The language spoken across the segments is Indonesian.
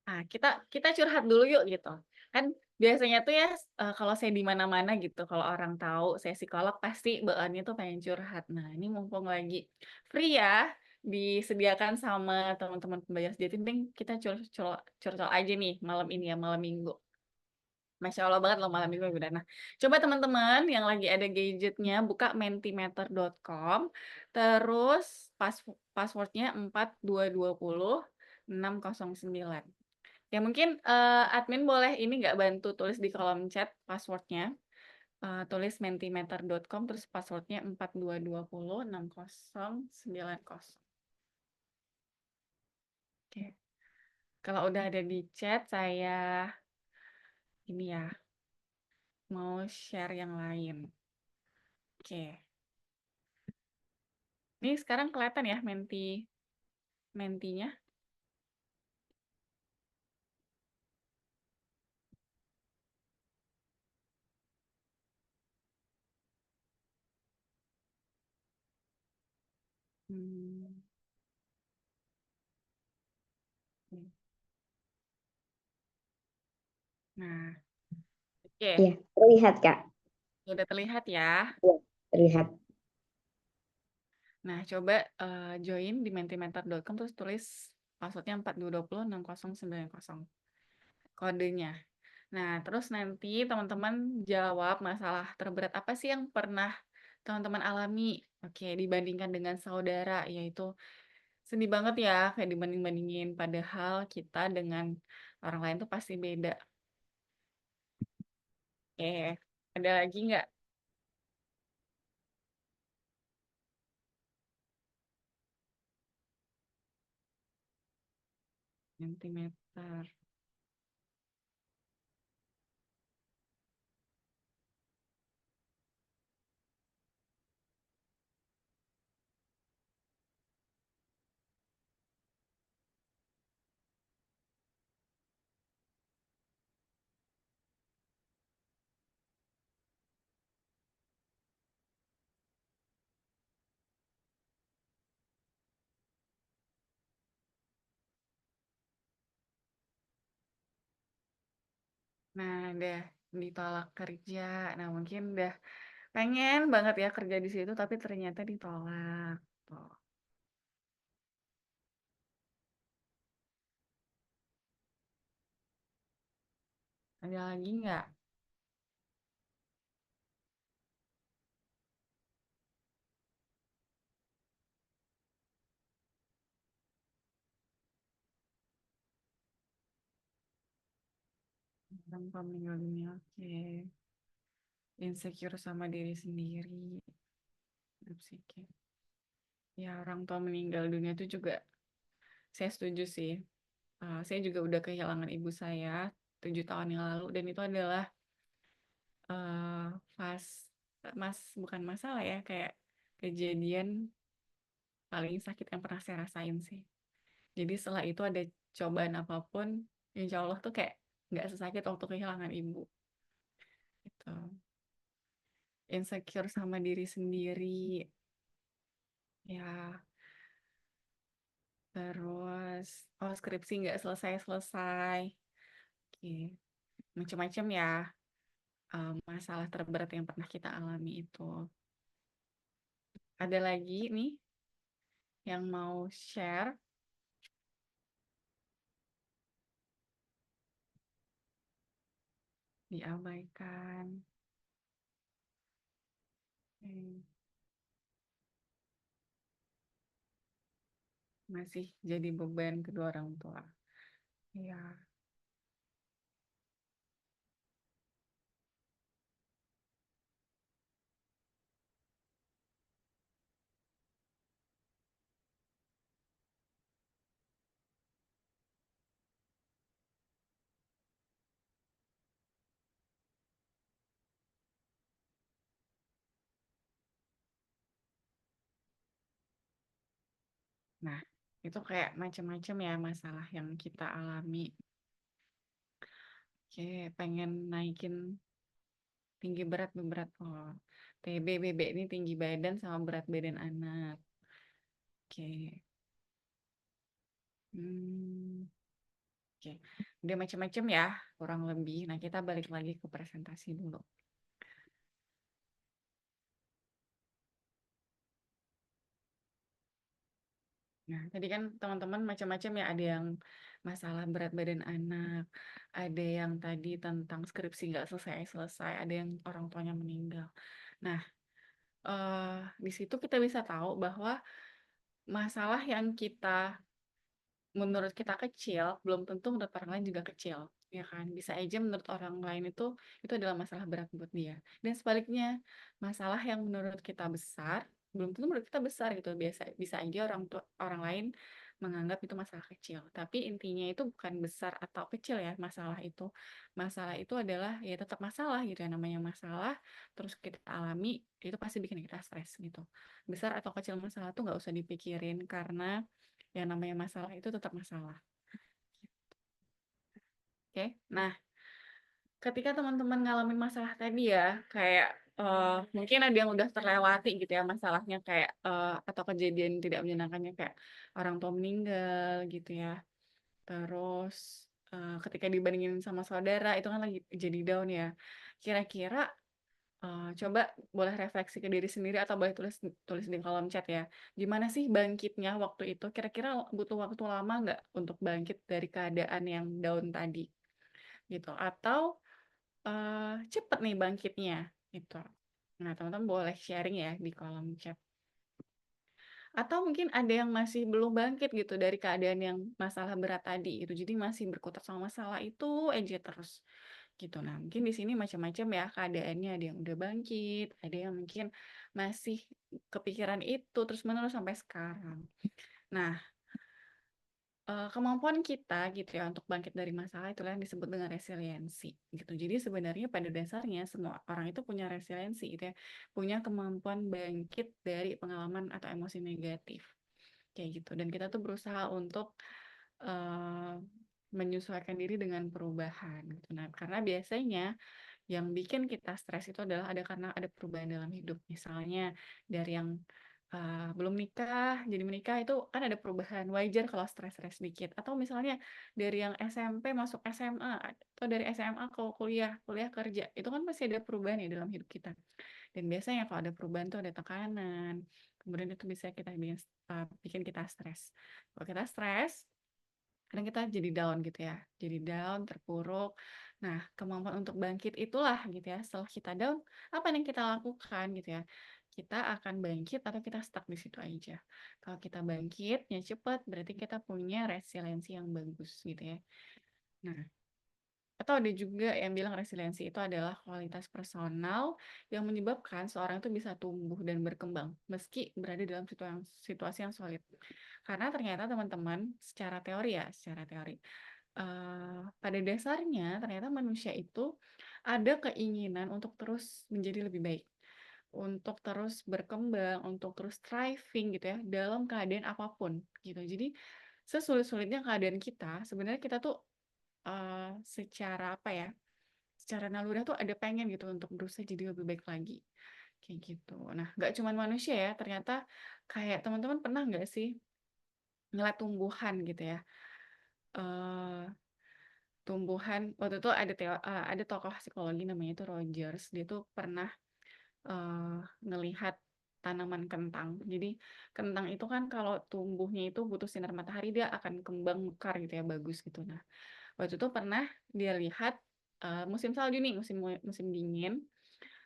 Nah, kita curhat dulu yuk gitu. Kan biasanya tuh ya, kalau saya di mana-mana gitu, kalau orang tahu saya psikolog pasti bawaannya tuh pengen curhat. Nah, ini mumpung lagi free ya, disediakan sama teman-teman pembaca sejati, mending kita curcol aja nih malam ini ya, malam Minggu. Masya Allah banget loh malam Minggu udah. Nah, coba teman-teman yang lagi ada gadgetnya buka mentimeter.com, terus passwordnya 4220609. Ya mungkin admin boleh ini nggak bantu tulis di kolom chat passwordnya. Tulis mentimeter.com terus passwordnya 4220609. Oke. Kalau udah ada di chat saya ini ya mau share yang lain. Oke. Ini sekarang kelihatan ya mentinya. Hmm. Nah, Iya, oke. terlihat, Kak. Udah terlihat ya. Iya, terlihat. Nah, coba join di mentimeter.com terus tulis passwordnya 4220609 kodenya. Nah, terus nanti teman-teman jawab masalah terberat apa sih yang pernah teman-teman alami. Oke, dibandingkan dengan saudara, yaitu sedih banget ya, kayak dibanding-bandingin. Padahal kita dengan orang lain tuh pasti beda. Oke, ada lagi nggak? Sentimeter. Nah, udah ditolak kerja. Nah, mungkin udah pengen banget ya kerja di situ, tapi ternyata ditolak. Tuh. Ada lagi nggak? Tanpa meninggal dunia, oke. Insecure sama diri sendiri. Psikis. Ya, orang tua meninggal dunia itu juga saya setuju sih. Saya juga udah kehilangan ibu saya 7 tahun yang lalu dan itu adalah eh pas bukan masalah ya kayak kejadian paling sakit yang pernah saya rasain sih. Jadi setelah itu ada cobaan apapun, insya Allah tuh kayak nggak sesakit waktu kehilangan ibu. Gitu. Insecure sama diri sendiri. Ya, terus skripsi nggak selesai-selesai. Oke, macam-macam ya masalah terberat yang pernah kita alami itu. Ada lagi nih yang mau share, diabaikan. Hmm, masih jadi beban kedua orang tua. Iya. Nah, itu kayak macam-macam ya masalah yang kita alami. Oke, pengen naikin tinggi berat. Oh, TB, BB ini tinggi badan sama berat badan anak. Oke. Hmm. Oke, udah macam-macam ya, kurang lebih. Nah, kita balik lagi ke presentasi dulu. Nah, tadi kan teman-teman macam-macam ya, ada yang masalah berat badan anak, ada yang tadi tentang skripsi nggak selesai-selesai, ada yang orang tuanya meninggal. Nah, di situ kita bisa tahu bahwa masalah yang menurut kita kecil, belum tentu menurut orang lain juga kecil, ya kan? Bisa aja menurut orang lain itu adalah masalah berat buat dia. Dan sebaliknya, masalah yang menurut kita besar, belum tentu menurut kita besar gitu. Bisa aja orang lain menganggap itu masalah kecil. Tapi intinya itu bukan besar atau kecil ya masalah itu. Masalah itu adalah ya tetap masalah gitu ya, namanya masalah terus kita alami itu pasti bikin kita stres gitu. Besar atau kecil masalah tuh nggak usah dipikirin karena yang namanya masalah itu tetap masalah. Oke, nah ketika teman-teman ngalamin masalah tadi ya, kayak mungkin ada yang udah terlewati gitu ya masalahnya kayak atau kejadian tidak menyenangkannya kayak orang tua meninggal gitu ya. Terus ketika dibandingin sama saudara itu kan lagi jadi down ya. Kira-kira coba boleh refleksi ke diri sendiri atau boleh tulis tulis di kolom chat ya. Gimana sih bangkitnya waktu itu? Kira-kira butuh waktu lama nggak untuk bangkit dari keadaan yang down tadi gitu? Atau cepet nih bangkitnya gitu. Nah, teman-teman boleh sharing ya di kolom chat. Atau mungkin ada yang masih belum bangkit gitu dari keadaan yang masalah berat tadi gitu. Jadi masih berkutat sama masalah itu aja terus gitu. Nah, mungkin di sini macam-macam ya keadaannya. Ada yang udah bangkit, ada yang mungkin masih kepikiran itu terus-menerus sampai sekarang. Nah, kemampuan kita gitu ya untuk bangkit dari masalah itulah yang disebut dengan resiliensi gitu. Jadi sebenarnya pada dasarnya semua orang itu punya resiliensi gitu ya, punya kemampuan bangkit dari pengalaman atau emosi negatif kayak gitu. Dan kita tuh berusaha untuk uh, menyesuaikan diri dengan perubahan gitu. Nah, karena biasanya yang bikin kita stres itu adalah karena ada perubahan dalam hidup. Misalnya dari yang belum nikah, jadi menikah itu kan ada perubahan wajar kalau stres-stres sedikit. Atau misalnya dari yang SMP masuk SMA atau dari SMA ke kuliah, kuliah kerja, itu kan pasti ada perubahan ya dalam hidup kita. Dan biasanya kalau ada perubahan tuh ada tekanan, kemudian itu bisa bikin kita stres. Kalau kita stres, kadang kita jadi down gitu ya, jadi down, terpuruk. Nah, kemampuan untuk bangkit itulah gitu ya, setelah kita down, apa yang kita lakukan gitu ya, kita akan bangkit atau kita stuck di situ aja. Kalau kita bangkitnya cepat, berarti kita punya resiliensi yang bagus gitu ya. Nah, atau ada juga yang bilang resiliensi itu adalah kualitas personal yang menyebabkan seorang itu bisa tumbuh dan berkembang meski berada dalam situasi yang sulit. Karena ternyata teman-teman secara teori pada dasarnya ternyata manusia itu ada keinginan untuk terus menjadi lebih baik, untuk terus berkembang, untuk terus thriving gitu ya dalam keadaan apapun gitu. Jadi sesulit-sulitnya keadaan kita, sebenarnya kita tuh secara apa ya? Secara naluri tuh ada pengen gitu untuk berusaha jadi lebih baik lagi. Kayak gitu. Nah, nggak cuma manusia ya, ternyata kayak teman-teman pernah nggak sih ngeliat tumbuhan gitu ya? eh Tumbuhan waktu itu ada tokoh psikologi namanya itu Rogers. Dia tuh pernah eh, ngelihat tanaman kentang. Jadi kentang itu kan kalau tumbuhnya itu butuh sinar matahari dia akan kembang mekar gitu ya, bagus gitu. Nah, waktu itu pernah dia lihat musim salju nih, musim musim dingin.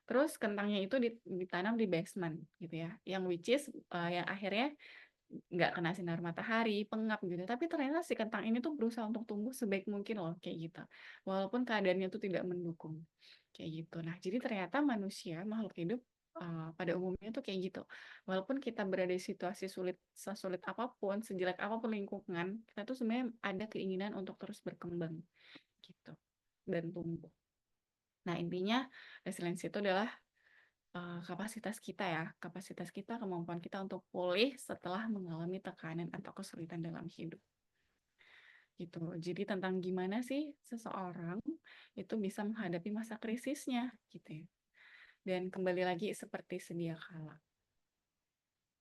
Terus kentangnya itu ditanam di basement gitu ya, yang which is yang akhirnya nggak kena sinar matahari, pengap gitu. Tapi ternyata si kentang ini tuh berusaha untuk tumbuh sebaik mungkin loh, kayak gitu. Walaupun keadaannya tuh tidak mendukung, kayak gitu. Nah, jadi ternyata manusia, makhluk hidup pada umumnya tuh kayak gitu. Walaupun kita berada di situasi sulit, sesulit apapun, sejelek apapun lingkungan, kita tuh sebenarnya ada keinginan untuk terus berkembang, gitu, dan tumbuh. Nah, intinya resiliensi itu adalah kapasitas kita ya, kapasitas kita, kemampuan kita untuk pulih setelah mengalami tekanan atau kesulitan dalam hidup. Gitu. Jadi tentang gimana sih seseorang itu bisa menghadapi masa krisisnya gitu ya. Dan kembali lagi seperti sedia kala.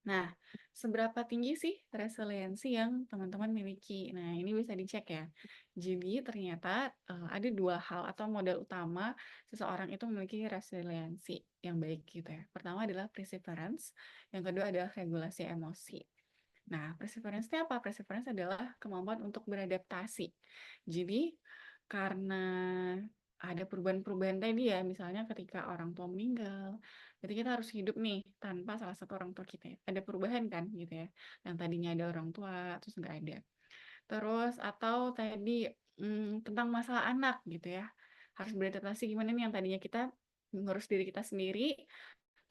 Nah, seberapa tinggi sih resiliensi yang teman-teman miliki? Nah, ini bisa dicek ya. Jadi ternyata ada dua hal atau modal utama seseorang itu memiliki resiliensi yang baik gitu ya. Pertama adalah perseverance, yang kedua adalah regulasi emosi. Nah, perseverance itu apa? Perseverance adalah kemampuan untuk beradaptasi. Jadi, karena ada perubahan-perubahan tadi ya, misalnya ketika orang tua meninggal, jadi kita harus hidup nih tanpa salah satu orang tua kita ya. Ada perubahan kan gitu ya. Yang tadinya ada orang tua, terus nggak ada. Terus atau tadi tentang masalah anak gitu ya. Harus beradaptasi gimana nih yang tadinya kita ngurus diri kita sendiri,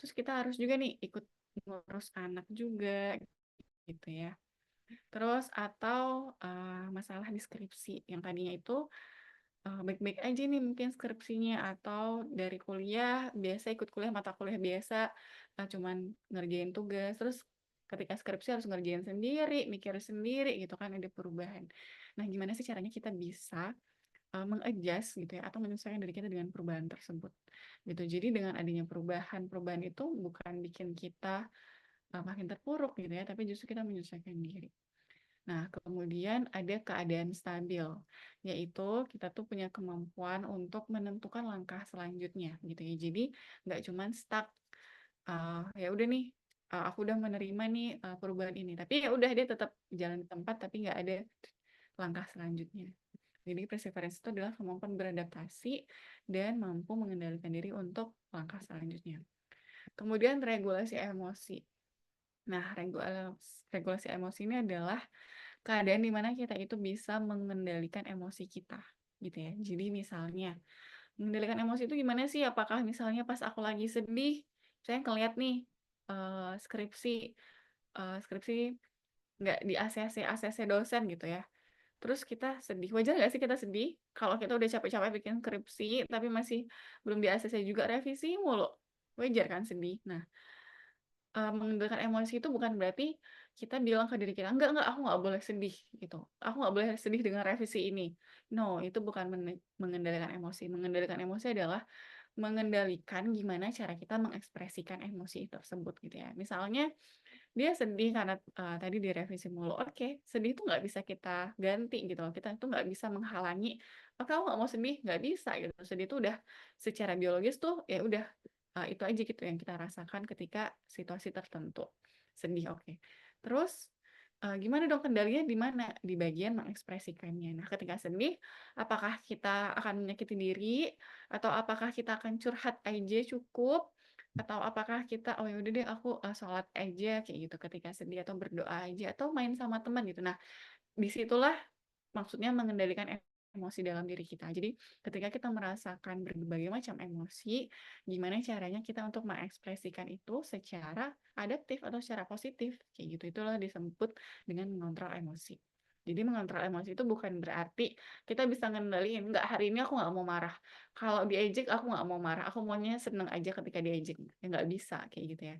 terus kita harus juga nih ikut ngurus anak juga gitu ya. Terus atau masalah di skripsi yang tadinya itu baik-baik aja nih mungkin skripsinya atau dari kuliah biasa ikut kuliah mata kuliah biasa cuman ngerjain tugas terus ketika skripsi harus ngerjain sendiri mikir sendiri gitu kan ada perubahan. Nah gimana sih caranya kita bisa mengadjust gitu ya atau menyesuaikan diri kita dengan perubahan tersebut gitu. Jadi dengan adanya perubahan-perubahan itu bukan bikin kita makin terpuruk gitu ya tapi justru kita menyesuaikan diri. Nah, kemudian ada keadaan stabil, yaitu kita tuh punya kemampuan untuk menentukan langkah selanjutnya gitu ya. Jadi nggak cuman stuck, ya udah nih, aku udah menerima nih perubahan ini, tapi ya udah dia tetap jalan di tempat tapi nggak ada langkah selanjutnya. Jadi perseverance itu adalah kemampuan beradaptasi dan mampu mengendalikan diri untuk langkah selanjutnya. Kemudian regulasi emosi. Nah, regulasi emosi ini adalah keadaan di mana kita itu bisa mengendalikan emosi kita gitu ya. Jadi misalnya mengendalikan emosi itu gimana sih? Apakah misalnya pas aku lagi sedih, saya ngeliat nih skripsi nggak di ACC ACC dosen gitu ya. Terus kita sedih. Wajar nggak sih kita sedih? Kalau kita udah capek-capek bikin skripsi tapi masih belum di ACC juga revisi mulu. Wajar kan sedih. Nah, mengendalikan emosi itu bukan berarti kita bilang ke diri kita, enggak, aku nggak boleh sedih gitu. Aku nggak boleh sedih dengan revisi ini. No, itu bukan mengendalikan emosi. Mengendalikan emosi adalah mengendalikan gimana cara kita mengekspresikan emosi tersebut gitu ya. Misalnya dia sedih karena tadi direvisi mulu. Oke, sedih itu nggak bisa kita ganti gitu loh. Kita itu nggak bisa menghalangi. Oh, kamu nggak mau sedih? Nggak bisa gitu. Sedih itu udah secara biologis tuh ya udah itu aja gitu yang kita rasakan ketika situasi tertentu. Sedih, oke. Terus gimana dong kendalinya di mana? Di bagian mengekspresikannya. Nah, ketika sedih, apakah kita akan menyakiti diri atau apakah kita akan curhat aja cukup atau apakah kita oh ya udah deh aku sholat aja kayak gitu ketika sedih atau berdoa aja atau main sama teman gitu. Nah, disitulah maksudnya mengendalikan emosi dalam diri kita. Jadi ketika kita merasakan berbagai macam emosi, gimana caranya kita untuk mengekspresikan itu secara adaptif atau secara positif. Kayak gitu, itulah disebut dengan mengontrol emosi. Jadi mengontrol emosi itu bukan berarti kita bisa ngendaliin, enggak hari ini aku nggak mau marah. Kalau diejek aku nggak mau marah, aku maunya seneng aja ketika diejek. Ya nggak bisa kayak gitu ya.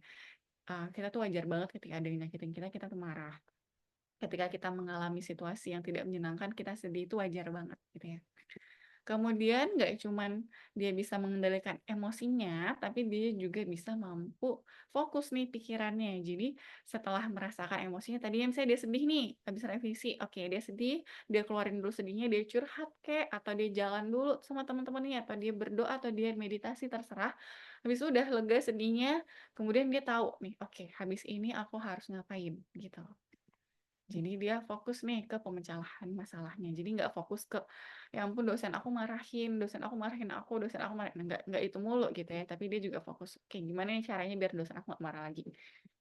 Kita tuh wajar banget ketika ada yang nyakitin kita tuh marah ketika kita mengalami situasi yang tidak menyenangkan, kita sedih itu wajar banget gitu ya. Kemudian nggak cuman dia bisa mengendalikan emosinya, tapi dia juga bisa mampu fokus nih pikirannya. Jadi setelah merasakan emosinya, tadinya misalnya dia sedih nih, habis revisi, oke dia sedih, dia keluarin dulu sedihnya, dia curhat kek, atau dia jalan dulu sama teman-temannya, atau dia berdoa, atau dia meditasi, terserah. Habis itu udah lega sedihnya, kemudian dia tahu nih, oke habis ini aku harus ngapain gitu. Jadi dia fokus nih ke pemecahan masalahnya. Jadi nggak fokus ke, ya ampun dosen aku marahin aku, dosen aku marahin. Nggak itu mulu gitu ya. Tapi dia juga fokus, oke gimana nih caranya biar dosen aku nggak marah lagi.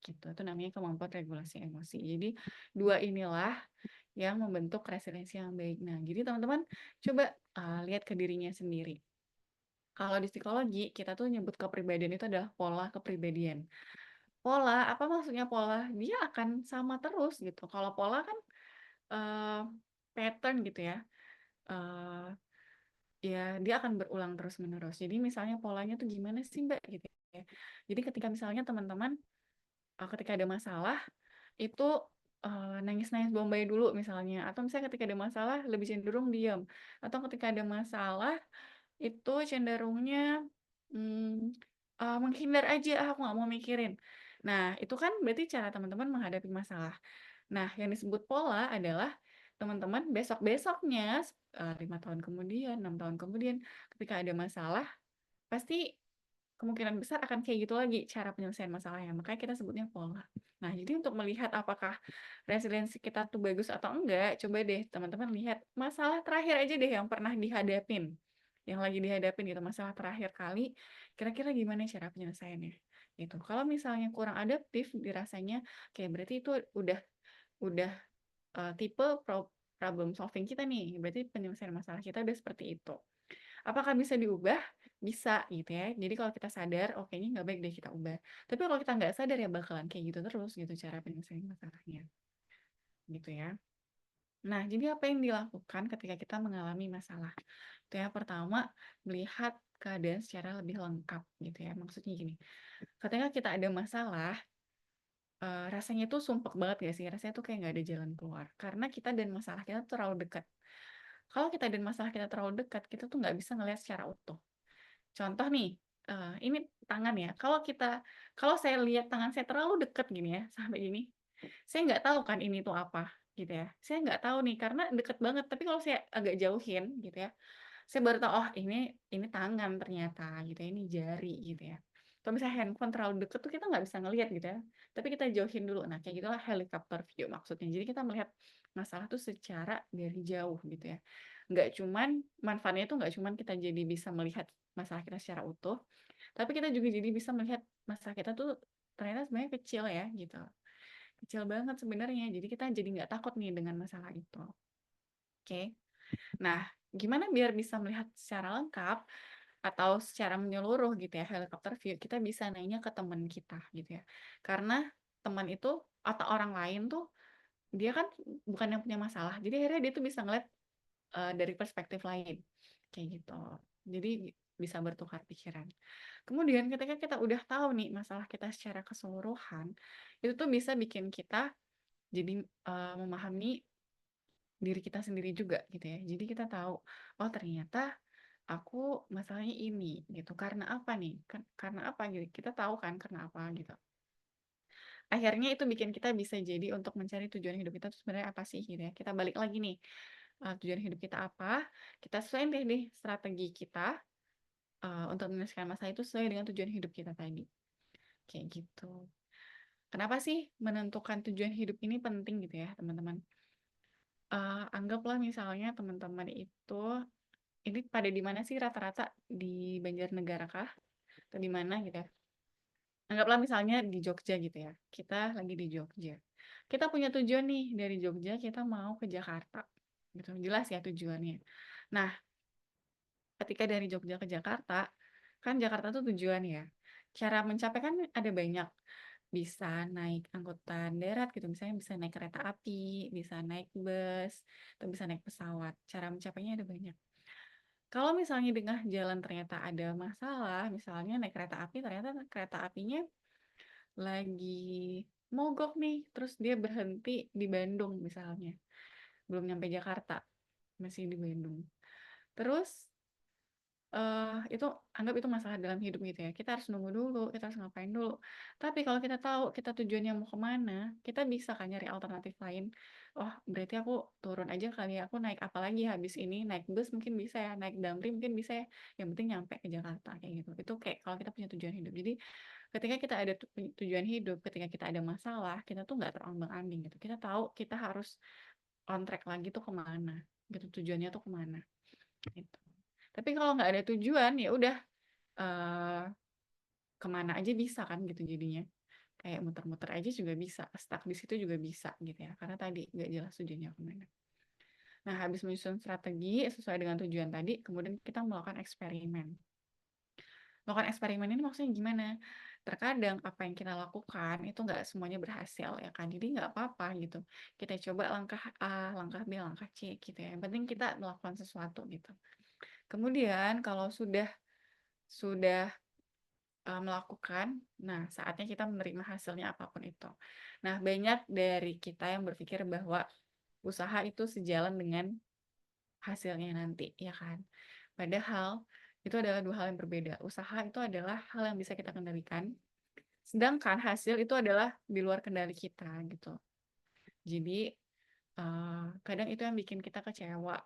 Gitu. Itu namanya kemampuan regulasi emosi. Jadi dua inilah yang membentuk resiliensi yang baik. Nah, jadi teman-teman coba lihat ke dirinya sendiri. Kalau di psikologi, kita tuh nyebut kepribadian itu adalah pola kepribadian. Pola, apa maksudnya pola? Dia akan sama terus gitu. Kalau pola kan eee, pattern gitu ya, eee, ya dia akan berulang terus-menerus. Jadi misalnya polanya tuh gimana sih, Mbak, gitu ya. Jadi ketika misalnya teman-teman, ketika ada masalah itu, nangis-nangis bombay dulu misalnya, atau misalnya ketika ada masalah lebih cenderung diam, atau ketika ada masalah itu cenderungnya, mmm, menghindar aja, "Ah, aku nggak mau mikirin." Nah, itu kan berarti cara teman-teman menghadapi masalah. Nah, yang disebut pola adalah teman-teman besok-besoknya, 5 tahun kemudian, 6 tahun kemudian, ketika ada masalah, pasti kemungkinan besar akan kayak gitu lagi cara penyelesaian masalahnya. Makanya kita sebutnya pola. Nah, jadi untuk melihat apakah resiliensi kita tuh bagus atau enggak, coba deh teman-teman lihat masalah terakhir aja deh yang pernah dihadapin. Yang lagi dihadapin gitu, masalah terakhir kali, kira-kira gimana cara penyelesaiannya. Gitu. Kalau misalnya kurang adaptif dirasanya, kayak berarti itu udah tipe problem solving kita nih. Berarti penyelesaian masalah kita udah seperti itu. Apakah bisa diubah? Bisa gitu ya. Jadi kalau kita sadar, oh kayaknya nggak baik deh kita ubah. Tapi kalau kita nggak sadar ya bakalan kayak gitu terus gitu cara penyelesaian masalahnya. Gitu ya. Nah, jadi apa yang dilakukan ketika kita mengalami masalah? Itu ya, pertama, melihat keadaan secara lebih lengkap gitu ya. Maksudnya gini, ketika kita ada masalah, rasanya tuh sumpek banget gak sih? Rasanya tuh kayak nggak ada jalan keluar. Karena kita dan masalah kita tuh terlalu dekat. Kalau kita dan masalah kita terlalu dekat, kita tuh nggak bisa ngelihat secara utuh. Contoh nih, ini tangan ya. Kalau saya lihat tangan saya terlalu dekat gini ya, sampai gini, saya nggak tahu kan ini tuh apa, gitu ya. Saya nggak tahu nih, karena deket banget. Tapi kalau saya agak jauhin, gitu ya, saya baru tahu, oh ini tangan ternyata, gitu ya, ini jari, gitu ya. Kalau misalnya handphone terlalu deket tuh kita nggak bisa ngelihat gitu ya. Tapi kita jauhin dulu. Nah, kayak gitulah helicopter view maksudnya. Jadi kita melihat masalah tuh secara dari jauh gitu ya. Nggak cuman, manfaatnya itu nggak cuman kita jadi bisa melihat masalah kita secara utuh, tapi kita juga jadi bisa melihat masalah kita tuh ternyata sebenarnya kecil ya gitu. Kecil banget sebenarnya. Jadi kita jadi nggak takut nih dengan masalah itu. Oke. Nah, gimana biar bisa melihat secara lengkap atau secara menyeluruh gitu ya, helicopter view, kita bisa nanya ke teman kita gitu ya. Karena teman itu atau orang lain tuh dia kan bukan yang punya masalah. Jadi akhirnya dia tuh bisa ngeliat dari perspektif lain. Kayak gitu. Jadi bisa bertukar pikiran. Kemudian ketika kita udah tahu nih masalah kita secara keseluruhan, itu tuh bisa bikin kita jadi memahami diri kita sendiri juga gitu ya. Jadi kita tahu, oh ternyata aku masalahnya ini gitu. Karena apa nih? Karena apa gitu. Kita tahu kan karena apa gitu. Akhirnya itu bikin kita bisa jadi untuk mencari tujuan hidup kita tuh sebenarnya apa sih gitu ya. Kita balik lagi nih, tujuan hidup kita apa, kita sesuaiin deh strategi kita untuk menyelesaikan masalah itu sesuai dengan tujuan hidup kita tadi. Kayak gitu. Kenapa sih menentukan tujuan hidup ini penting gitu ya, teman-teman? Anggaplah misalnya teman-teman itu, ini pada di mana sih rata-rata? Di Banjarnegara kah? Atau di mana gitu ya? Anggaplah misalnya di Jogja gitu ya. Kita lagi di Jogja. Kita punya tujuan nih, dari Jogja kita mau ke Jakarta. Gitu. Jelas ya tujuannya. Nah, ketika dari Jogja ke Jakarta, kan Jakarta tuh tujuan ya. Cara mencapai kan ada banyak. Bisa naik angkutan darat gitu, misalnya bisa naik kereta api, bisa naik bus, atau bisa naik pesawat. Cara mencapainya ada banyak. Kalau misalnya di tengah jalan ternyata ada masalah, misalnya naik kereta api, ternyata kereta apinya lagi mogok nih, terus dia berhenti di Bandung misalnya, belum nyampe Jakarta, masih di Bandung. Terus itu anggap itu masalah dalam hidup gitu ya. Kita harus nunggu dulu, kita harus ngapain dulu. Tapi kalau kita tahu kita tujuannya mau kemana, kita bisa kan nyari alternatif lain. Oh, berarti aku turun aja kali ya. Aku naik apa lagi habis ini? Naik bus mungkin bisa ya, naik damri mungkin bisa ya. Yang penting nyampe ke Jakarta kayak gitu. Itu kayak kalau kita punya tujuan hidup. Jadi ketika kita ada tujuan hidup, ketika kita ada masalah, kita tuh nggak terombang-ambing gitu. Kita tahu kita harus on track lagi tuh kemana. Gitu tujuannya tuh kemana. Gitu. Tapi kalau nggak ada tujuan, ya udah eh, kemana aja bisa kan gitu jadinya. Kayak muter-muter aja juga bisa, stuck di situ juga bisa gitu ya. Karena tadi nggak jelas tujuannya kemana. Nah, habis menyusun strategi sesuai dengan tujuan tadi, kemudian kita melakukan eksperimen. Melakukan eksperimen ini maksudnya gimana? Terkadang apa yang kita lakukan itu nggak semuanya berhasil ya kan. Jadi nggak apa-apa gitu. Kita coba langkah A, langkah B, langkah C gitu ya. Yang penting kita melakukan sesuatu gitu. Kemudian kalau sudah melakukan, nah saatnya kita menerima hasilnya apapun itu. Nah, banyak dari kita yang berpikir bahwa usaha itu sejalan dengan hasilnya nanti, ya kan? Padahal itu adalah dua hal yang berbeda. Usaha itu adalah hal yang bisa kita kendalikan, Sedangkan hasil itu adalah di luar kendali kita gitu. Jadi kadang itu yang bikin kita kecewa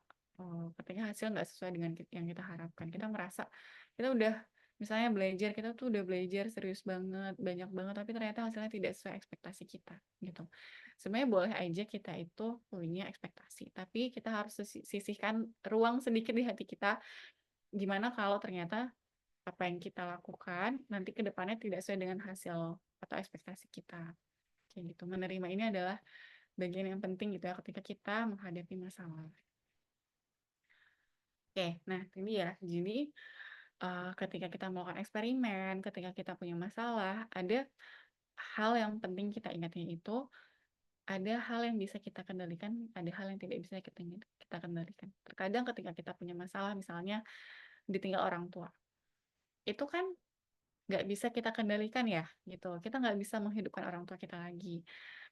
ketika hasil nggak sesuai dengan yang kita harapkan. Kita merasa kita udah misalnya belajar, kita tuh udah belajar serius banget, banyak banget, tapi ternyata hasilnya tidak sesuai ekspektasi kita gitu. Sebenarnya boleh aja kita itu punya ekspektasi, tapi kita harus sisihkan ruang sedikit di hati kita. Gimana kalau ternyata apa yang kita lakukan nanti ke depannya tidak sesuai dengan hasil atau ekspektasi kita. Kayak gitu. Menerima ini adalah bagian yang penting gitu ya ketika kita menghadapi masalah. Oke, nah ini ya. Jadi ketika kita melakukan eksperimen, ketika kita punya masalah, ada hal yang penting kita ingatnya itu ada hal yang bisa kita kendalikan, ada hal yang tidak bisa kita kendalikan. Terkadang ketika kita punya masalah, misalnya ditinggal orang tua, itu kan nggak bisa kita kendalikan ya gitu, kita nggak bisa menghidupkan orang tua kita lagi,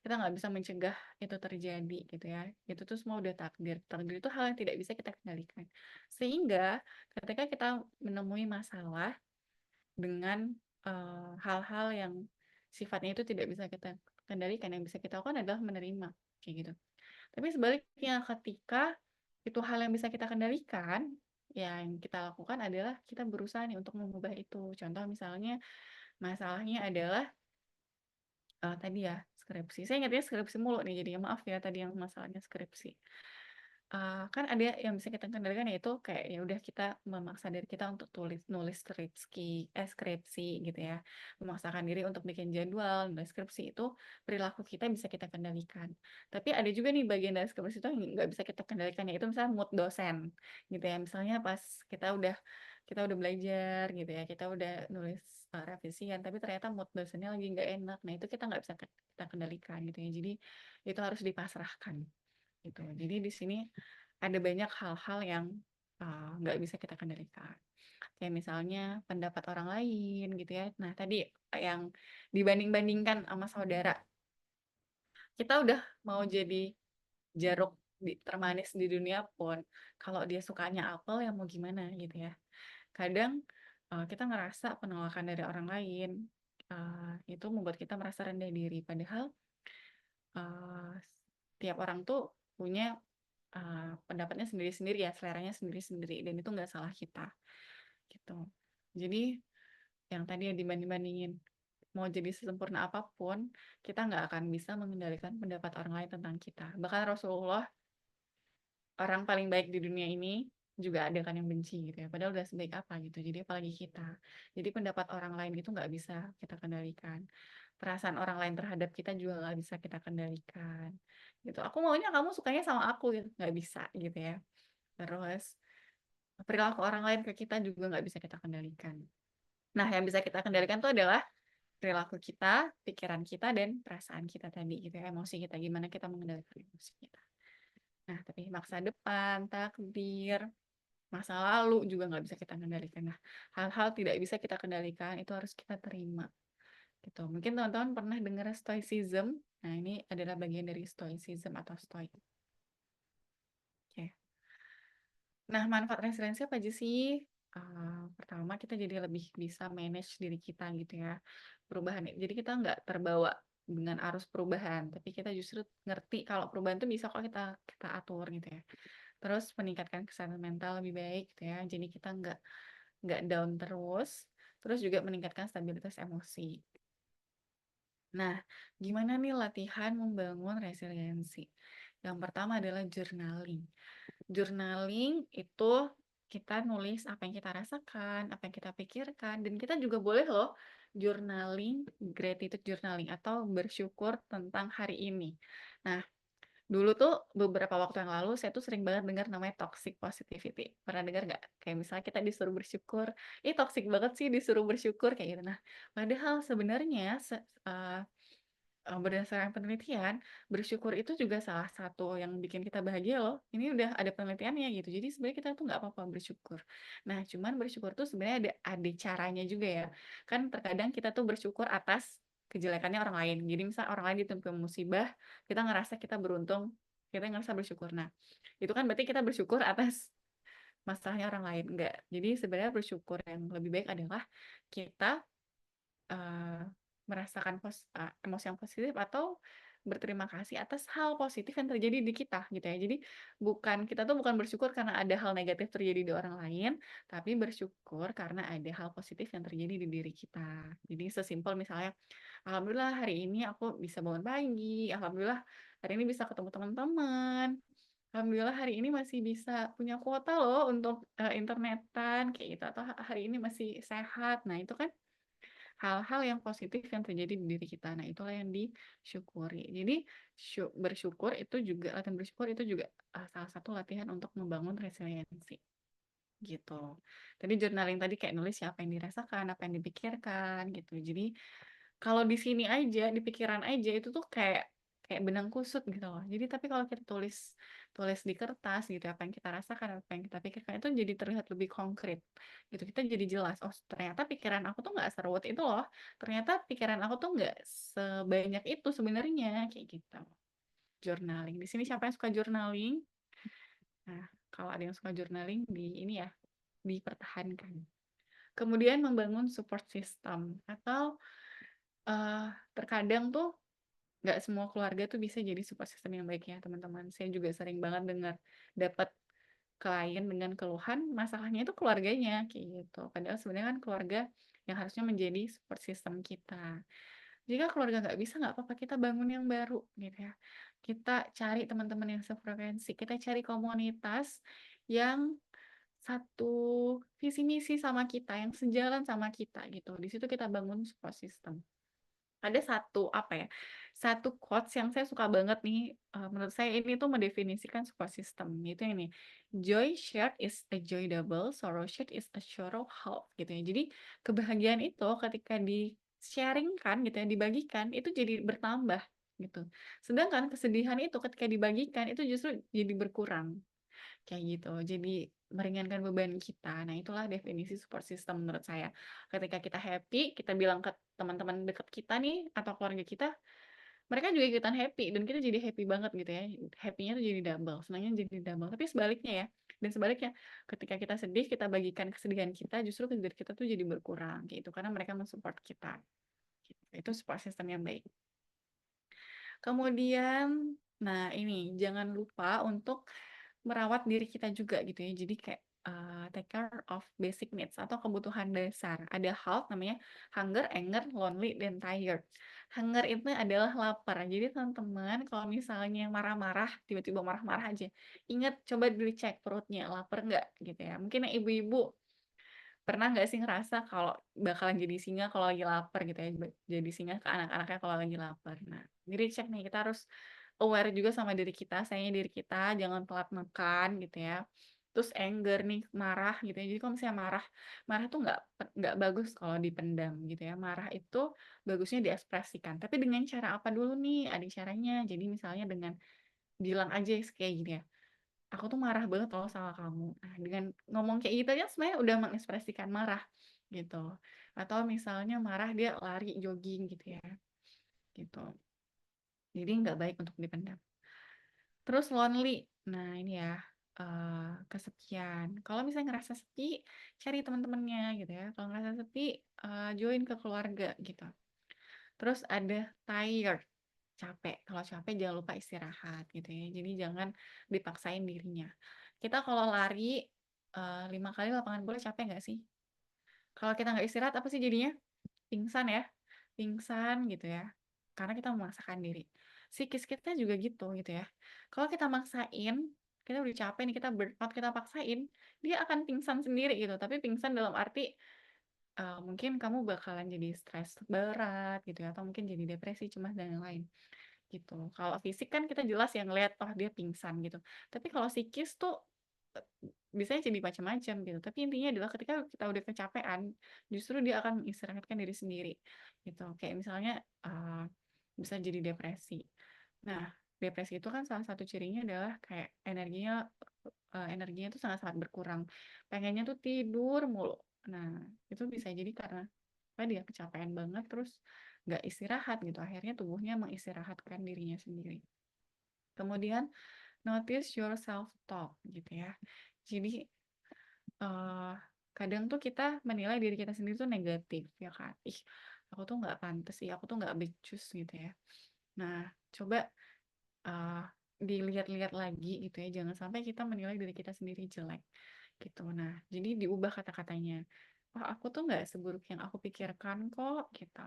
kita nggak bisa mencegah itu terjadi gitu ya, itu tuh semua udah takdir. Takdir itu hal yang tidak bisa kita kendalikan, sehingga ketika kita menemui masalah dengan hal-hal yang sifatnya itu tidak bisa kita kendalikan, yang bisa kita lakukan adalah menerima kayak gitu. Tapi sebaliknya ketika itu hal yang bisa kita kendalikan, yang kita lakukan adalah kita berusaha nih untuk mengubah itu. Contoh misalnya masalahnya adalah tadi ya skripsi. Saya ingatnya skripsi mulu nih, jadi maaf ya tadi yang masalahnya skripsi. Kan ada yang bisa kita kendalikan yaitu kayak ya udah kita memaksa diri kita untuk nulis skripsi gitu ya. Memaksakan diri untuk bikin jadwal, nulis skripsi itu perilaku kita bisa kita kendalikan. Tapi ada juga nih bagian dari skripsi itu yang nggak bisa kita kendalikan, yaitu misalnya mood dosen gitu ya. Misalnya pas kita udah belajar gitu ya, kita udah nulis revisian, tapi ternyata mood dosennya lagi nggak enak. Nah itu kita nggak bisa kita kendalikan gitu ya. Jadi itu harus dipasrahkan gitu. Jadi di sini ada banyak hal-hal yang nggak bisa kita kendalikan. Kayak misalnya pendapat orang lain gitu ya. Nah tadi yang dibanding-bandingkan sama saudara, kita udah mau jadi jeruk termanis di dunia pun, kalau dia sukanya apel ya mau gimana gitu ya. Kadang kita ngerasa penolakan dari orang lain itu membuat kita merasa rendah diri. Padahal uh, tiap orang tuh punya pendapatnya sendiri-sendiri ya, seleranya sendiri-sendiri, dan itu nggak salah kita gitu. Jadi yang tadi ya dibanding-bandingin, mau jadi sesempurna apapun, kita nggak akan bisa mengendalikan pendapat orang lain tentang kita. Bahkan Rasulullah, orang paling baik di dunia ini, juga ada kan yang benci gitu ya. Padahal udah sebaik apa gitu. Jadi apalagi kita. Jadi pendapat orang lain itu nggak bisa kita kendalikan. Perasaan orang lain terhadap kita juga nggak bisa kita kendalikan. Gitu. Aku maunya kamu sukanya sama aku gitu. Nggak bisa gitu ya. Terus perilaku orang lain ke kita juga nggak bisa kita kendalikan. Nah, yang bisa kita kendalikan itu adalah perilaku kita, pikiran kita, dan perasaan kita tadi gitu ya. Emosi kita, gimana kita mengendalikan emosi kita. Nah, tapi masa depan, takdir, masa lalu juga nggak bisa kita kendalikan. Nah, hal-hal tidak bisa kita kendalikan itu harus kita terima. Gitu. Mungkin teman-teman pernah dengar stoicism. Nah, ini adalah bagian dari stoicism atau stoik. Oke. Nah, manfaat resiliensi apa aja sih? Pertama, kita jadi lebih bisa manage diri kita gitu ya. Perubahan. Jadi kita nggak terbawa dengan arus perubahan, tapi kita justru ngerti kalau perubahan itu bisa kok kita atur gitu ya. Terus meningkatkan kesehatan mental lebih baik gitu ya. Jadi kita nggak down terus. Terus juga meningkatkan stabilitas emosi. Nah, gimana nih latihan membangun resiliensi? Yang pertama adalah journaling. Journaling itu kita nulis apa yang kita rasakan, apa yang kita pikirkan, dan kita juga boleh loh journaling, gratitude journaling atau bersyukur tentang hari ini. Nah, dulu tuh beberapa waktu yang lalu saya tuh sering banget dengar namanya toxic positivity. Pernah dengar nggak? Kayak misalnya kita disuruh bersyukur, ih toxic banget sih disuruh bersyukur kayak gitu. Nah, padahal sebenarnya berdasarkan penelitian, bersyukur itu juga salah satu yang bikin kita bahagia loh. Ini udah ada penelitiannya gitu. Jadi sebenarnya kita tuh nggak apa-apa bersyukur. Nah, cuman bersyukur tuh sebenarnya ada caranya juga ya. Kan terkadang kita tuh bersyukur atas kejelekannya orang lain. Jadi misal orang lain ditimpa musibah, kita ngerasa kita beruntung, kita ngerasa bersyukur. Nah, itu kan berarti kita bersyukur atas masalahnya orang lain. Enggak. Jadi sebenarnya bersyukur yang lebih baik adalah kita eh, merasakan emosi yang positif atau berterima kasih atas hal positif yang terjadi di kita gitu ya. Jadi kita tuh bukan bersyukur karena ada hal negatif terjadi di orang lain, tapi bersyukur karena ada hal positif yang terjadi di diri kita. Jadi sesimpel misalnya, alhamdulillah hari ini aku bisa bangun pagi, alhamdulillah hari ini bisa ketemu teman-teman, alhamdulillah hari ini masih bisa punya kuota loh untuk internetan kayak gitu, atau hari ini masih sehat. Nah, itu kan hal-hal yang positif yang terjadi di diri kita. Nah, itulah yang disyukuri. Jadi, bersyukur itu juga, latihan bersyukur itu juga salah satu latihan untuk membangun resiliensi. Gitu. Tadi journaling tadi kayak nulis siapa yang dirasakan, apa yang dipikirkan gitu. Jadi, kalau di sini aja, di pikiran aja itu tuh kayak kayak benang kusut gitu loh. Jadi tapi kalau kita tulis tulis di kertas gitu apa yang kita rasakan, apa yang kita pikirkan itu jadi terlihat lebih konkret. Gitu. Kita jadi jelas, oh ternyata pikiran aku tuh nggak seruwet itu loh. Ternyata pikiran aku tuh nggak sebanyak itu sebenarnya kayak gitu. Journaling. Di sini siapa yang suka journaling? Nah, kalau ada yang suka journaling di ini ya, dipertahankan. Kemudian membangun support system atau terkadang tuh nggak semua keluarga tuh bisa jadi support system yang baik ya teman-teman. Saya juga sering banget dengar dapat klien dengan keluhan masalahnya itu keluarganya kayak gitu. Padahal sebenarnya kan keluarga yang harusnya menjadi support system kita. Jika keluarga nggak bisa, nggak apa-apa kita bangun yang baru gitu ya. Kita cari teman-teman yang sefrekuensi, kita cari komunitas yang satu visi misi sama kita, yang sejalan sama kita gitu. Di situ kita bangun support system. Ada satu quotes yang saya suka banget nih, menurut saya ini tuh mendefinisikan support system, yaitu ini, "Joy shared is a joy double, sorrow shared is a sorrow half," gitu ya. Jadi kebahagiaan itu ketika di-sharing-kan gitu ya, dibagikan, itu jadi bertambah gitu. Sedangkan kesedihan itu ketika dibagikan, itu justru jadi berkurang. Kayak gitu. Jadi meringankan beban kita. Nah, itulah definisi support system menurut saya. Ketika kita happy, kita bilang ke teman-teman dekat kita nih atau keluarga kita, mereka juga ikutan happy dan kita jadi happy banget gitu ya. Happy-nya tuh jadi double, senangnya jadi double. Tapi sebaliknya ya. Dan sebaliknya, ketika kita sedih, kita bagikan kesedihan kita, justru kesedihan kita tuh jadi berkurang gitu karena mereka mensupport kita. Gitu. Itu support system yang baik. Kemudian, nah ini jangan lupa untuk merawat diri kita juga gitu ya. Jadi kayak take care of basic needs atau kebutuhan dasar. Ada HALT namanya hunger, anger, lonely, dan tired. Hunger itu adalah lapar. Jadi teman-teman kalau misalnya marah-marah, tiba-tiba marah-marah aja, ingat coba dicek perutnya, lapar nggak gitu ya. Mungkin yang ibu-ibu pernah nggak sih ngerasa kalau bakalan jadi singa kalau lagi lapar gitu ya, jadi singa ke anak-anaknya kalau lagi lapar. Nah, jadi cek nih kita harus aware juga sama diri kita, sayangin diri kita, jangan telat makan gitu ya. Terus anger nih, marah gitu ya. Jadi kalau misalnya marah, marah tuh nggak bagus kalau dipendam gitu ya. Marah itu bagusnya diekspresikan. Tapi dengan cara apa dulu nih? Ada caranya. Jadi misalnya dengan bilang aja kayak gini ya, aku tuh marah banget loh sama kamu. Nah, dengan ngomong kayak gitu aja sebenarnya udah mengekspresikan marah gitu. Atau misalnya marah dia lari jogging gitu ya. Gitu. Jadi nggak baik untuk dipendam. Terus lonely. Nah, ini ya kesepian. Kalau misalnya ngerasa sepi, cari teman-temannya gitu ya. Kalau ngerasa sepi, join ke keluarga gitu. Terus ada tired, capek. Kalau capek jangan lupa istirahat gitu ya. Jadi jangan dipaksain dirinya. Kita kalau lari 5 kali lapangan bola capek nggak sih? Kalau kita nggak istirahat apa sih jadinya? Pingsan ya, pingsan gitu ya. Karena kita memaksakan diri. Psikis kita juga gitu ya. Kalau kita maksain, kita udah capek nih, kita burnout, kita paksain, dia akan pingsan sendiri gitu. Tapi pingsan dalam arti mungkin kamu bakalan jadi stres berat gitu ya, atau mungkin jadi depresi, cemas dan lain-lain gitu. Kalau fisik kan kita jelas yang lihat oh dia pingsan gitu. Tapi kalau psikis tuh eh, biasanya jadi macam-macam gitu. Tapi intinya adalah ketika kita udah kecapean, justru dia akan mengistirahatkan diri sendiri gitu. Kayak misalnya bisa jadi depresi. Nah, depresi itu kan salah satu cirinya adalah kayak energinya tuh sangat-sangat berkurang. Pengennya tuh tidur mulu. Nah, itu bisa jadi karena apa dia kecapean banget terus nggak istirahat gitu. Akhirnya tubuhnya mengistirahatkan dirinya sendiri. Kemudian notice your self talk gitu ya. Jadi kadang tuh kita menilai diri kita sendiri tuh negatif ya kan. Ih, aku tuh nggak pantas sih, aku tuh nggak becus gitu ya. Nah, coba uh, dilihat-lihat lagi gitu ya, jangan sampai kita menilai diri kita sendiri jelek gitu. Nah, jadi diubah kata-katanya. Oh, aku tuh nggak seburuk yang aku pikirkan kok gitu.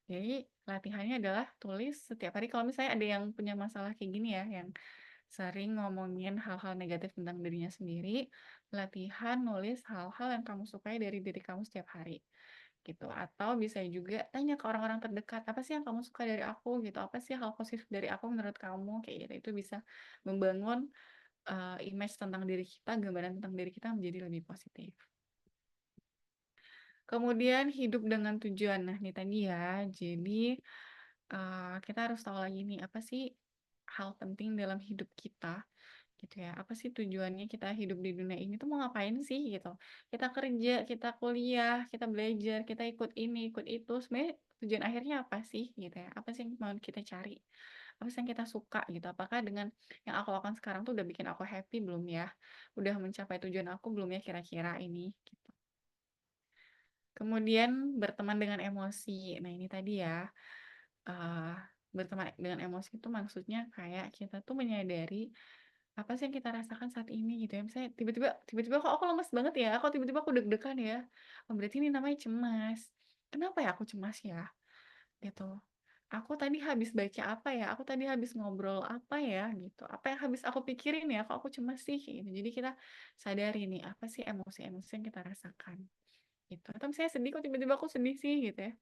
Jadi latihannya adalah tulis setiap hari. Kalau misalnya ada yang punya masalah kayak gini ya, yang sering ngomongin hal-hal negatif tentang dirinya sendiri, latihan nulis hal-hal yang kamu sukai dari diri kamu setiap hari gitu. Atau bisa juga tanya ke orang-orang terdekat, apa sih yang kamu suka dari aku gitu, apa sih hal positif dari aku menurut kamu, kayak gitu. Itu bisa membangun image tentang diri kita, gambaran tentang diri kita menjadi lebih positif. Kemudian hidup dengan tujuan. Nah, ini tadi ya. Jadi kita harus tahu lagi nih, apa sih hal penting dalam hidup kita gitu ya. Apa sih tujuannya kita hidup di dunia ini tuh mau ngapain sih gitu. Kita kerja, kita kuliah, kita belajar, kita ikut ini, ikut itu. Sebenarnya tujuan akhirnya apa sih gitu ya. Apa sih yang mau kita cari? Apa sih yang kita suka gitu. Apakah dengan yang aku lakukan sekarang tuh udah bikin aku happy belum ya? Udah mencapai tujuan aku belum ya kira-kira ini gitu. Kemudian berteman dengan emosi. Nah, ini tadi ya, eh, berteman dengan emosi itu maksudnya kayak kita tuh menyadari apa sih yang kita rasakan saat ini gitu ya. Misalnya tiba-tiba kok aku lemes banget ya, kok tiba-tiba aku deg-degan ya. Oh, berarti ini namanya cemas. Kenapa ya aku cemas ya? Gitu. Aku tadi habis baca apa ya? Aku tadi habis ngobrol apa ya gitu. Apa yang habis aku pikirin ya? Kok aku cemas sih gitu. Jadi kita sadari nih apa sih emosi-emosi yang kita rasakan gitu. Atau misalnya sedih kok tiba-tiba aku sedih sih gitu ya.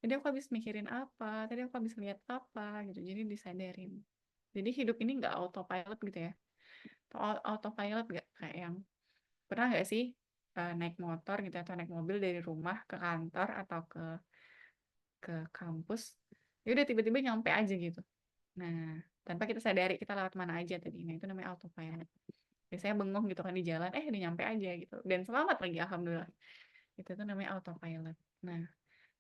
Jadi aku habis mikirin apa, tadi aku habis lihat apa gitu. Jadi disadarin. Jadi hidup ini nggak autopilot gitu ya. Autopilot nggak kayak yang pernah nggak sih naik motor gitu atau naik mobil dari rumah ke kantor atau ke kampus. Ya udah tiba-tiba nyampe aja gitu. Nah, tanpa kita sadari kita lewat mana aja tadi. Nah, itu namanya autopilot. Biasanya bengong gitu kan di jalan, udah nyampe aja gitu. Dan selamat lagi, alhamdulillah. Itu tuh namanya autopilot. Nah,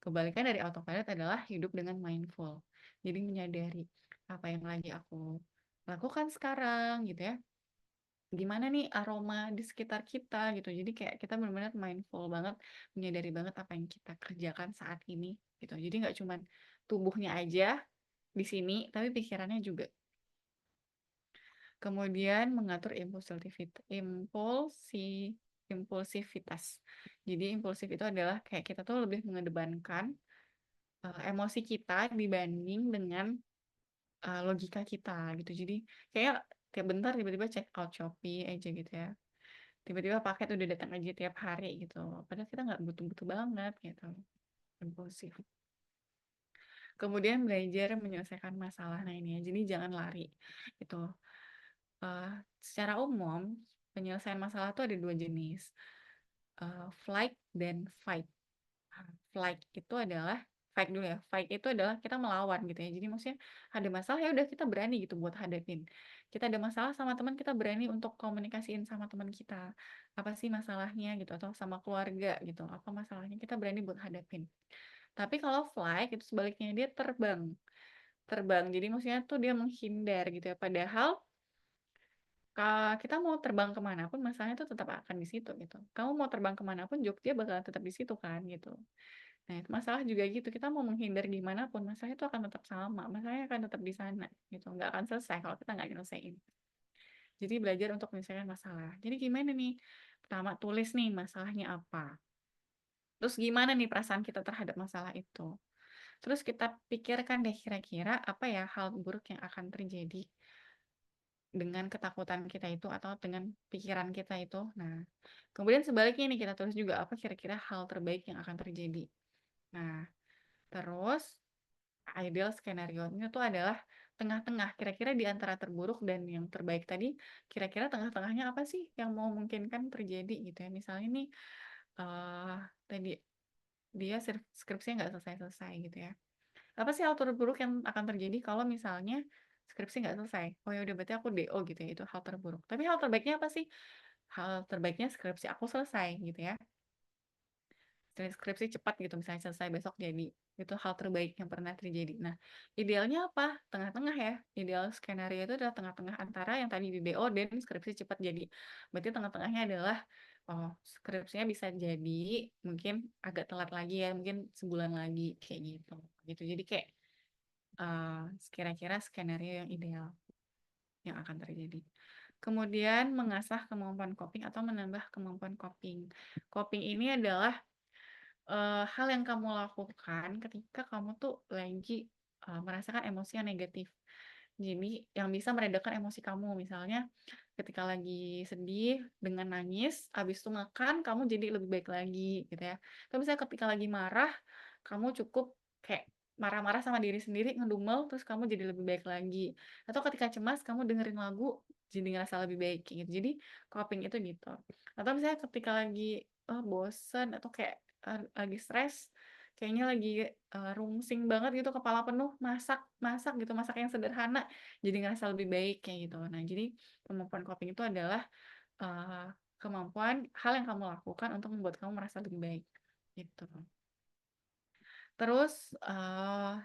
kebalikan dari autopilot adalah hidup dengan mindful. Jadi menyadari apa yang lagi aku lakukan sekarang gitu ya. Gimana nih aroma di sekitar kita gitu. Jadi kayak kita benar-benar mindful banget, menyadari banget apa yang kita kerjakan saat ini gitu. Jadi nggak cuman tubuhnya aja di sini, tapi pikirannya juga. Kemudian mengatur impulsivitas. Jadi impulsif itu adalah kayak kita tuh lebih mengedepankan emosi kita dibanding dengan logika kita gitu. Jadi kayak tiap bentar tiba-tiba check out Shopee aja gitu ya. Tiba-tiba paket udah datang aja tiap hari gitu. Padahal kita nggak butuh-butuh banget gitu. Impulsif. Kemudian belajar menyelesaikan masalah. Nah ini ya, jadi jangan lari. Itu secara umum penyelesaian masalah itu ada dua jenis, flight dan fight. Flight itu adalah fight dulu ya. Fight itu adalah kita melawan gitu ya. Jadi maksudnya ada masalah ya udah kita berani gitu buat hadapin. Kita ada masalah sama teman kita berani untuk komunikasiin sama teman kita. Apa sih masalahnya gitu atau sama keluarga gitu. Apa masalahnya kita berani buat hadapin. Tapi kalau flight itu sebaliknya dia terbang. Terbang. Jadi maksudnya tuh dia menghindar gitu ya. Padahal kita mau terbang kemana pun masalahnya tuh tetap akan di situ gitu. Kamu mau terbang kemana pun Jogja bakalan tetap di situ kan gitu. Nah, itu masalah juga gitu. Kita mau menghindar gimana pun, masalahnya itu akan tetap sama. Masalahnya akan tetap di sana, gitu. Nggak akan selesai kalau kita nggak nyelesain. Jadi belajar untuk menyelesaikan masalah. Jadi gimana nih? Pertama, tulis nih masalahnya apa. Terus gimana nih perasaan kita terhadap masalah itu. Terus kita pikirkan deh kira-kira apa ya hal buruk yang akan terjadi dengan ketakutan kita itu atau dengan pikiran kita itu. Nah, kemudian sebaliknya nih kita tulis juga apa kira-kira hal terbaik yang akan terjadi. Nah, terus ideal skenario-nya tuh adalah tengah-tengah. Kira-kira di antara terburuk dan yang terbaik tadi, kira-kira tengah-tengahnya apa sih yang mau memungkinkan terjadi gitu ya. Misalnya nih, eh tadi dia skripsinya nggak selesai-selesai gitu ya. Apa sih hal terburuk yang akan terjadi kalau misalnya skripsi nggak selesai? Oh ya udah berarti aku DO gitu ya, itu hal terburuk. Tapi hal terbaiknya apa sih? Hal terbaiknya skripsi aku selesai gitu ya. Skripsi cepat gitu misalnya selesai besok jadi itu hal terbaik yang pernah terjadi. Nah, idealnya apa? Tengah-tengah ya. Ideal skenario itu adalah tengah-tengah antara yang tadi di DO dan skripsi cepat jadi. Berarti tengah-tengahnya adalah oh skripsinya bisa jadi mungkin agak telat lagi ya, mungkin sebulan lagi kayak gitu. Gitu. Jadi kayak kira-kira skenario yang ideal yang akan terjadi. Kemudian mengasah kemampuan coping atau menambah kemampuan coping. Coping ini adalah hal yang kamu lakukan ketika kamu tuh lagi merasakan emosi yang negatif. Jadi yang bisa meredakan emosi kamu, misalnya ketika lagi sedih dengan nangis, habis itu makan, kamu jadi lebih baik lagi gitu ya. Tapi misalnya ketika lagi marah, kamu cukup kayak marah-marah sama diri sendiri, ngedumel, terus kamu jadi lebih baik lagi. Atau ketika cemas, kamu dengerin lagu, jadi ngerasa lebih baik kayak gitu. Jadi coping itu gitu. Atau misalnya ketika lagi bosen atau kayak lagi stres, kayaknya lagi rungsing banget gitu, kepala penuh, masak masak gitu, masak yang sederhana, jadi ngerasa lebih baik kayak gitu. Nah, jadi kemampuan coping itu adalah uh, kemampuan hal yang kamu lakukan untuk membuat kamu merasa lebih baik gitu. Terus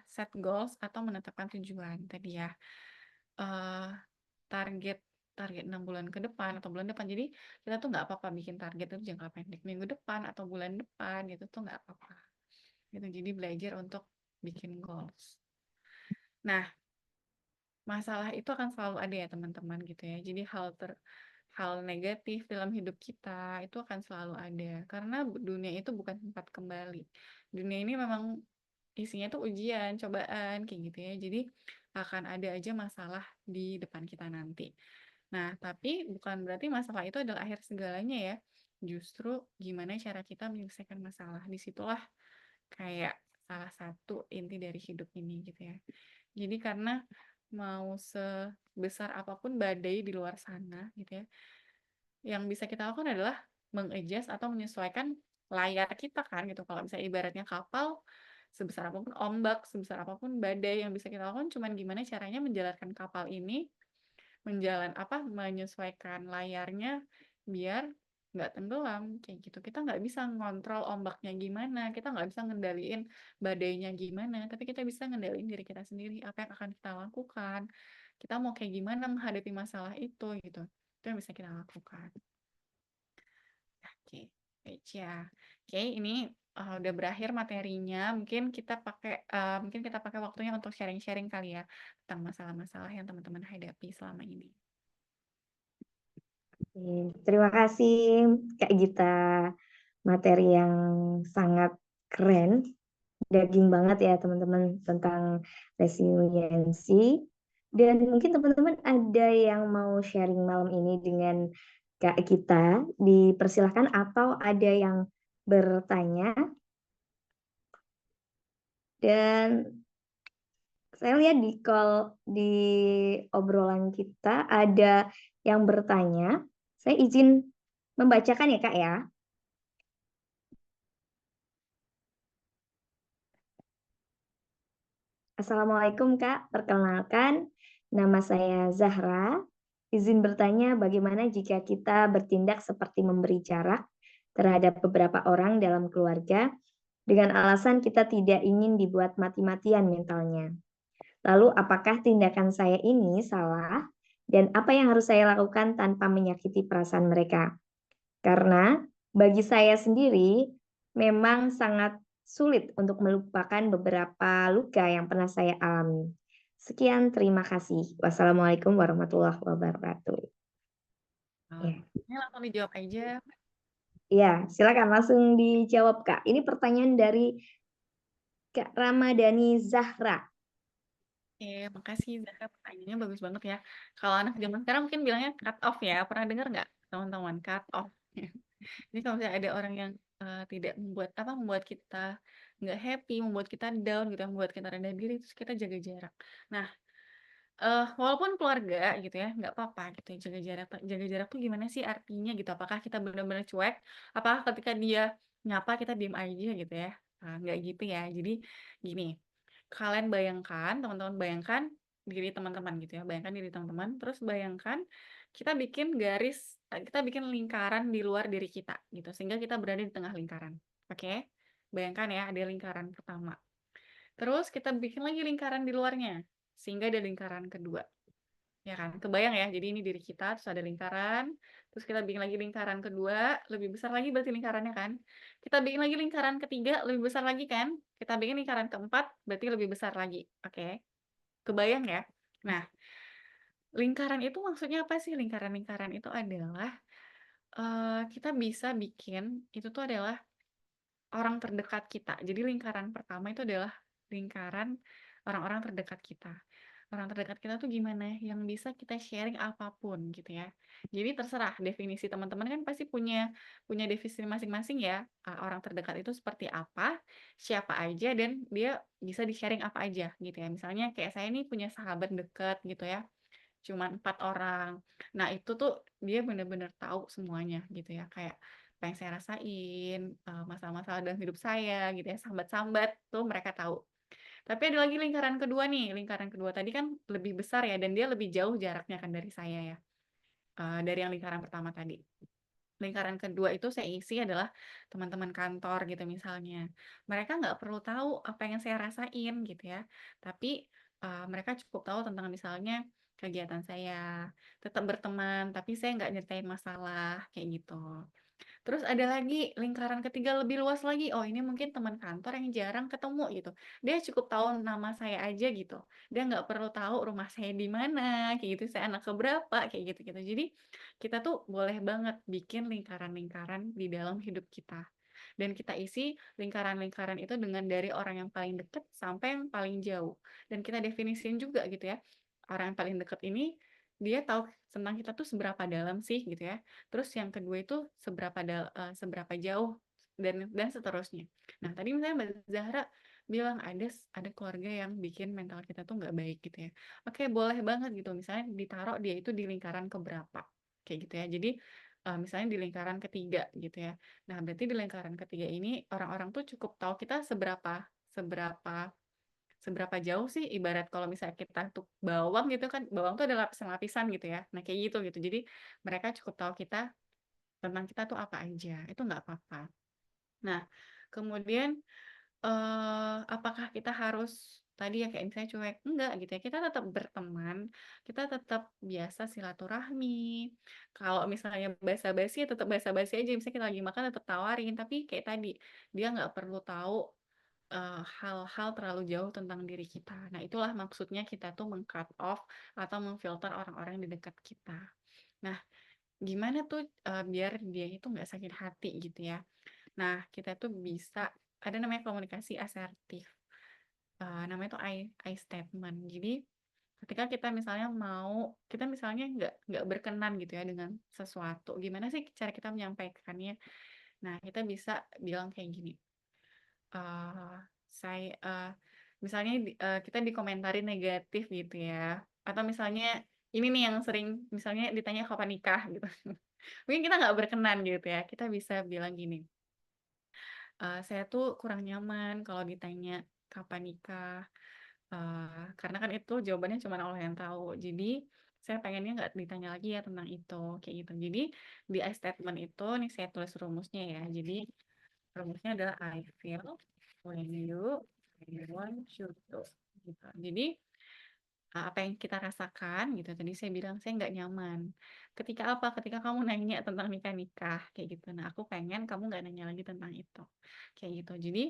set goals atau menetapkan tujuan tadi ya. Uh, target target 6 bulan ke depan atau bulan depan. Jadi kita tuh nggak apa-apa bikin target itu jangka pendek, minggu depan atau bulan depan gitu tuh nggak apa-apa. Gitu. Jadi belajar untuk bikin goals. Nah, masalah itu akan selalu ada ya teman-teman gitu ya. Jadi hal negatif dalam hidup kita itu akan selalu ada karena dunia itu bukan tempat kembali. Dunia ini memang isinya tuh ujian, cobaan kayak gitu ya. Jadi akan ada aja masalah di depan kita nanti. Nah, tapi bukan berarti masalah itu adalah akhir segalanya ya. Justru gimana cara kita menyelesaikan masalah. Disitulah kayak salah satu inti dari hidup ini gitu ya. Jadi karena mau sebesar apapun badai di luar sana gitu ya, yang bisa kita lakukan adalah mengadjust atau menyesuaikan layar kita kan gitu. Kalau misalnya ibaratnya kapal, sebesar apapun ombak, sebesar apapun badai, yang bisa kita lakukan cuman gimana caranya menjalankan kapal ini menyesuaikan layarnya biar nggak tenggelam kayak gitu. Kita nggak bisa ngontrol ombaknya gimana, kita nggak bisa ngendaliin badainya gimana, tapi kita bisa ngendaliin diri kita sendiri, apa yang akan kita lakukan, kita mau kayak gimana menghadapi masalah itu gitu. Itu yang bisa kita lakukan. Oke, baik ya. Oke, ini udah berakhir materinya. Mungkin kita pakai waktunya untuk sharing-sharing kali ya tentang masalah-masalah yang teman-teman hadapi selama ini. Terima kasih Kak Gita. Materi yang sangat keren, daging banget ya teman-teman tentang resiliensi. Dan mungkin teman-teman ada yang mau sharing malam ini dengan Kak Gita, dipersilahkan atau ada yang bertanya. Dan saya lihat di obrolan kita ada yang bertanya. Saya izin membacakan ya Kak ya. Assalamualaikum Kak, perkenalkan nama saya Zahra. Izin bertanya bagaimana jika kita bertindak seperti memberi jarak terhadap beberapa orang dalam keluarga dengan alasan kita tidak ingin dibuat mati-matian mentalnya. Lalu apakah tindakan saya ini salah dan apa yang harus saya lakukan tanpa menyakiti perasaan mereka? Karena bagi saya sendiri memang sangat sulit untuk melupakan beberapa luka yang pernah saya alami. Sekian, terima kasih. Wassalamualaikum warahmatullahi wabarakatuh. Ya, Ini langsung dijawab aja. ya, silakan langsung dijawab Kak. Ini pertanyaan dari Kak Ramadhani Zahra. Makasih Zara, pertanyaannya bagus banget ya. Kalau anak zaman sekarang mungkin bilangnya cut off ya. Pernah dengar nggak teman-teman cut off? Jadi kalau misalnya ada orang yang tidak membuat kita nggak happy, membuat kita down gitu, membuat kita rendah diri, terus kita jaga jarak. Nah, walaupun keluarga gitu ya, nggak apa-apa gitu ya, jaga jarak. Jaga jarak tuh gimana sih artinya gitu? Apakah kita benar-benar cuek? Apakah ketika dia nyapa kita diem aja gitu ya? Nah, nggak gitu ya. Jadi gini, kalian bayangkan, teman-teman bayangkan diri teman-teman gitu ya. Bayangkan diri teman-teman, terus bayangkan kita bikin lingkaran di luar diri kita gitu, sehingga kita berada di tengah lingkaran. Oke? Bayangkan ya, ada lingkaran pertama. Terus kita bikin lagi lingkaran di luarnya, sehingga ada lingkaran kedua. Ya kan? Kebayang ya? Jadi ini diri kita, terus ada lingkaran, terus kita bikin lagi lingkaran kedua, lebih besar lagi berarti lingkarannya kan. Kita bikin lagi lingkaran ketiga, lebih besar lagi kan. Kita bikin lingkaran keempat, berarti lebih besar lagi. Oke. Kebayang ya? Nah, lingkaran itu maksudnya apa sih? Lingkaran-lingkaran itu adalah kita bisa bikin itu tuh adalah orang terdekat kita. Jadi lingkaran pertama itu adalah lingkaran orang-orang terdekat kita. Orang terdekat kita tuh gimana? Yang bisa kita sharing apapun gitu ya. Jadi terserah definisi teman-teman kan pasti punya punya definisi masing-masing ya. Orang terdekat itu seperti apa, siapa aja dan dia bisa di-sharing apa aja gitu ya. Misalnya kayak saya nih punya sahabat dekat gitu ya. Cuman 4 orang. Nah, itu tuh dia bener-bener tahu semuanya gitu ya. Kayak apa yang saya rasain, masalah-masalah dalam hidup saya gitu ya, sambat-sambat tuh mereka tahu. Tapi ada lagi lingkaran kedua nih, lingkaran kedua tadi kan lebih besar ya dan dia lebih jauh jaraknya kan dari saya ya, dari yang lingkaran pertama tadi. Lingkaran kedua itu saya isi adalah teman-teman kantor gitu misalnya. Mereka nggak perlu tahu apa yang saya rasain gitu ya, tapi mereka cukup tahu tentang misalnya kegiatan saya, tetap berteman, tapi saya nggak nyeritain masalah kayak gitu. Terus ada lagi lingkaran ketiga lebih luas lagi, oh ini mungkin teman kantor yang jarang ketemu gitu. Dia cukup tahu nama saya aja gitu. Dia nggak perlu tahu rumah saya di mana, kayak gitu, saya anak keberapa, kayak gitu-gitu. Jadi kita tuh boleh banget bikin lingkaran-lingkaran di dalam hidup kita. Dan kita isi lingkaran-lingkaran itu dengan dari orang yang paling dekat sampai yang paling jauh. Dan kita definisiin juga gitu ya. Orang yang paling dekat ini dia tahu tentang kita tuh seberapa dalam sih gitu ya. Terus yang kedua itu seberapa jauh dan seterusnya. Nah, tadi misalnya Mbak Zahra bilang ada keluarga yang bikin mental kita tuh nggak baik gitu ya. Oke, boleh banget gitu. Misalnya ditaruh dia itu di lingkaran keberapa kayak gitu ya. Jadi misalnya di lingkaran ketiga gitu ya. Nah, berarti di lingkaran ketiga ini orang-orang tuh cukup tahu kita seberapa seberapa seberapa jauh sih ibarat kalau misalnya kita tuh bawang gitu kan, bawang tuh ada lapisan-lapisan gitu ya. Nah, kayak gitu gitu. Jadi mereka cukup tahu kita tentang kita tuh apa aja. Itu nggak apa-apa. Nah, kemudian apakah kita harus tadi ya kayak misalnya cuek? Enggak gitu ya. Kita tetap berteman, kita tetap biasa silaturahmi. Kalau misalnya basa-basi ya tetap basa-basi aja. Misalnya kita lagi makan tetap tawarin, tapi kayak tadi dia nggak perlu tahu hal-hal terlalu jauh tentang diri kita. Nah, itulah maksudnya kita tuh meng-cut off atau memfilter orang-orang di dekat kita. Nah, gimana tuh biar dia itu nggak sakit hati gitu ya. Nah, kita tuh bisa ada namanya komunikasi asertif. Namanya tuh I statement. Jadi, ketika kita misalnya nggak berkenan gitu ya dengan sesuatu, gimana sih cara kita menyampaikannya? Nah, kita bisa bilang kayak gini. eh saya misalnya kita dikomentarin negatif gitu ya. Atau misalnya ini nih yang sering misalnya ditanya kapan nikah gitu. Mungkin kita nggak berkenan gitu ya. Kita bisa bilang gini. Saya tuh kurang nyaman kalau ditanya kapan nikah, karena kan itu jawabannya cuma Allah yang tahu. Jadi saya pengennya nggak ditanya lagi ya tentang itu, kayak gitu. Jadi di I statement itu nih saya tulis rumusnya ya. Jadi rumusnya adalah I feel when you want you to. Gitu. Jadi apa yang kita rasakan gitu. Tadi saya bilang saya nggak nyaman. Ketika apa? Ketika kamu nanya tentang nikah-nikah kayak gitu. Nah, aku pengen kamu nggak nanya lagi tentang itu. Kayak gitu. Jadi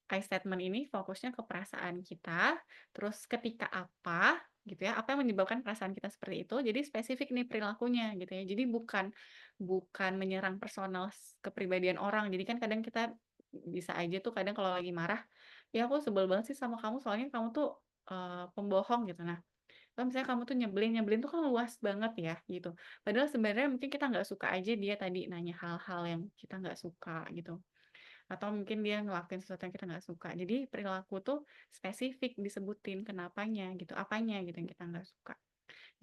I statement ini fokusnya ke perasaan kita, terus ketika apa gitu ya, apa yang menyebabkan perasaan kita seperti itu, jadi spesifik nih perilakunya gitu ya. Jadi bukan bukan menyerang personal kepribadian orang. Jadi kan kadang kita bisa aja tuh kadang kalau lagi marah, ya aku sebel banget sih sama kamu soalnya kamu tuh pembohong gitu. Nah, kalau misalnya kamu tuh nyebelin, nyebelin tuh kan luas banget ya gitu. Padahal sebenarnya mungkin kita nggak suka aja dia tadi nanya hal-hal yang kita nggak suka gitu atau mungkin dia ngelakuin sesuatu yang kita nggak suka. Jadi perilaku tuh spesifik disebutin kenapanya gitu, apanya gitu yang kita nggak suka.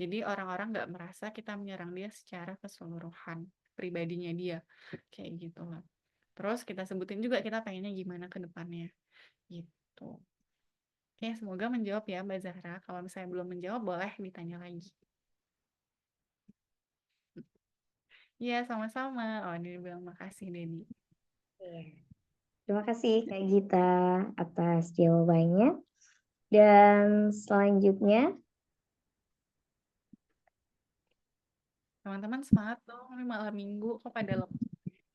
Jadi orang-orang nggak merasa kita menyerang dia secara keseluruhan pribadinya dia kayak gitu lah. Terus kita sebutin juga kita pengennya gimana ke depannya gitu. Oke, semoga menjawab ya Mbak Zahra. Kalau misalnya belum menjawab boleh ditanya lagi. Iya, sama-sama. Oh, ini bilang makasih, Dedi. Iya. Terima kasih Kak Gita atas jawabannya. Dan selanjutnya Teman-teman semangat dong, ini malam minggu kok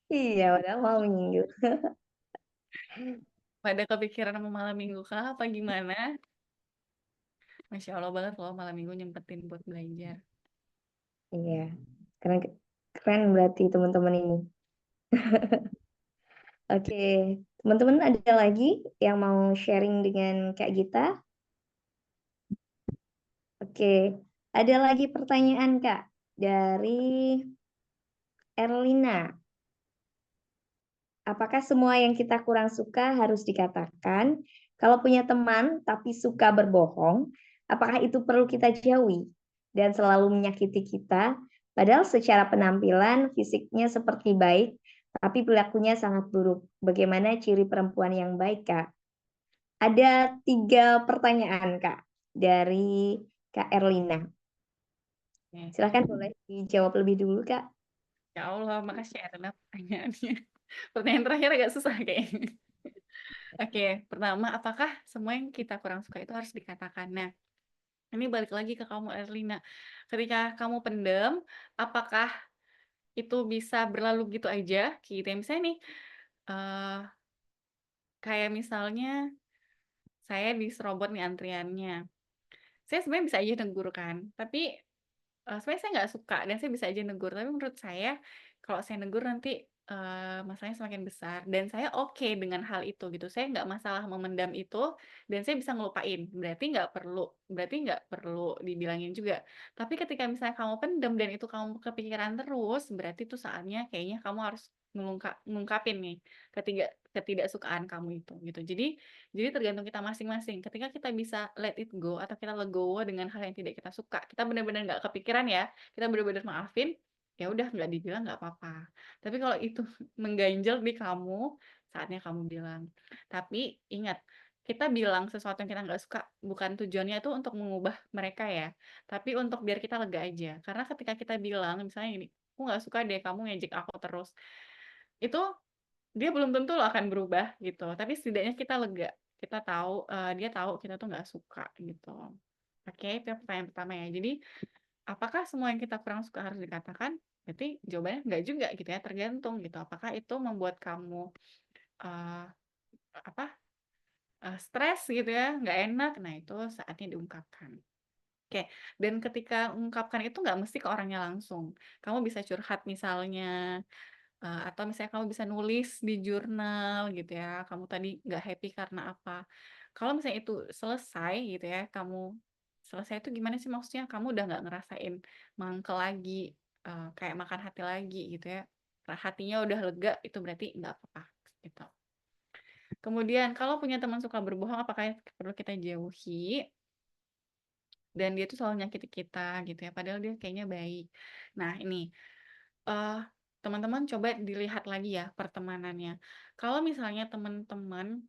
Iya, padahal mau minggu. pada kepikiran mau malam minggu kah apa gimana? Masya Allah banget loh malam minggu nyempetin buat belajar. Iya, keren, keren berarti teman-teman ini. Oke, teman-teman ada lagi yang mau sharing dengan Kak Gita? Oke, ada lagi pertanyaan Kak dari Erlina. Apakah semua yang kita kurang suka harus dikatakan? Kalau punya teman tapi suka berbohong, apakah itu perlu kita jauhi dan selalu menyakiti kita? Padahal secara penampilan fisiknya seperti baik, tapi perilakunya sangat buruk. Bagaimana ciri perempuan yang baik, Kak? Ada 3 pertanyaan, Kak, dari Kak Erlina. Oke. Silahkan boleh dijawab lebih dulu, Kak. Ya Allah, makasih ya Rena pertanyaannya. Pertanyaan terakhir agak susah kayaknya. Oke, pertama, apakah semua yang kita kurang suka itu harus dikatakan? Nah, ini balik lagi ke kamu, Erlina. Ketika kamu pendem, apakah itu bisa berlalu gitu aja? Gitu ya. Misalnya nih, eh, kayak misalnya saya diserobot nih antriannya. Saya sebenarnya bisa aja negur kan, tapi sebenarnya saya nggak suka dan saya bisa aja negur, tapi menurut saya kalau saya negur nanti masalahnya semakin besar dan saya oke dengan hal itu gitu. Saya nggak masalah memendam itu dan saya bisa ngelupain. Berarti nggak perlu dibilangin juga. Tapi ketika misalnya kamu pendam dan itu kamu kepikiran terus, berarti itu saatnya kayaknya kamu harus ngungkapin nih ketidaksukaan kamu itu gitu. Jadi tergantung kita masing-masing. Ketika kita bisa let it go atau kita legowo dengan hal yang tidak kita suka, kita benar-benar nggak kepikiran ya, kita benar-benar maafin, ya udah nggak dibilang nggak apa-apa. Tapi kalau itu mengganjal di kamu, saatnya kamu bilang. Tapi ingat, kita bilang sesuatu yang kita nggak suka, bukan tujuannya itu untuk mengubah mereka ya, tapi untuk biar kita lega aja. Karena ketika kita bilang, misalnya ini, aku nggak suka deh kamu ngejek aku terus, itu dia belum tentu loh akan berubah gitu. Tapi setidaknya kita lega. Kita tahu, dia tahu kita tuh nggak suka gitu. Oke, itu yang pertanyaan pertama ya. Jadi, apakah semua yang kita kurang suka harus dikatakan? Berarti jawabannya nggak juga gitu ya, tergantung gitu. Apakah itu membuat kamu eh, apa stres gitu ya, nggak enak? Nah, itu saatnya diungkapkan. Oke, dan ketika mengungkapkan itu nggak mesti ke orangnya langsung. Kamu bisa curhat misalnya, atau misalnya kamu bisa nulis di jurnal gitu ya, kamu tadi nggak happy karena apa. Kalau misalnya itu selesai gitu ya, kamu selesai itu gimana sih maksudnya? Kamu udah nggak ngerasain mangkel lagi, kayak makan hati lagi gitu ya. Hatinya udah lega, itu berarti nggak apa-apa gitu. Kemudian kalau punya teman suka berbohong, apakah perlu kita jauhi? Dan dia tuh selalu nyakiti kita gitu ya, padahal dia kayaknya baik. Nah ini, eh teman-teman coba dilihat lagi ya pertemanannya. Kalau misalnya teman-teman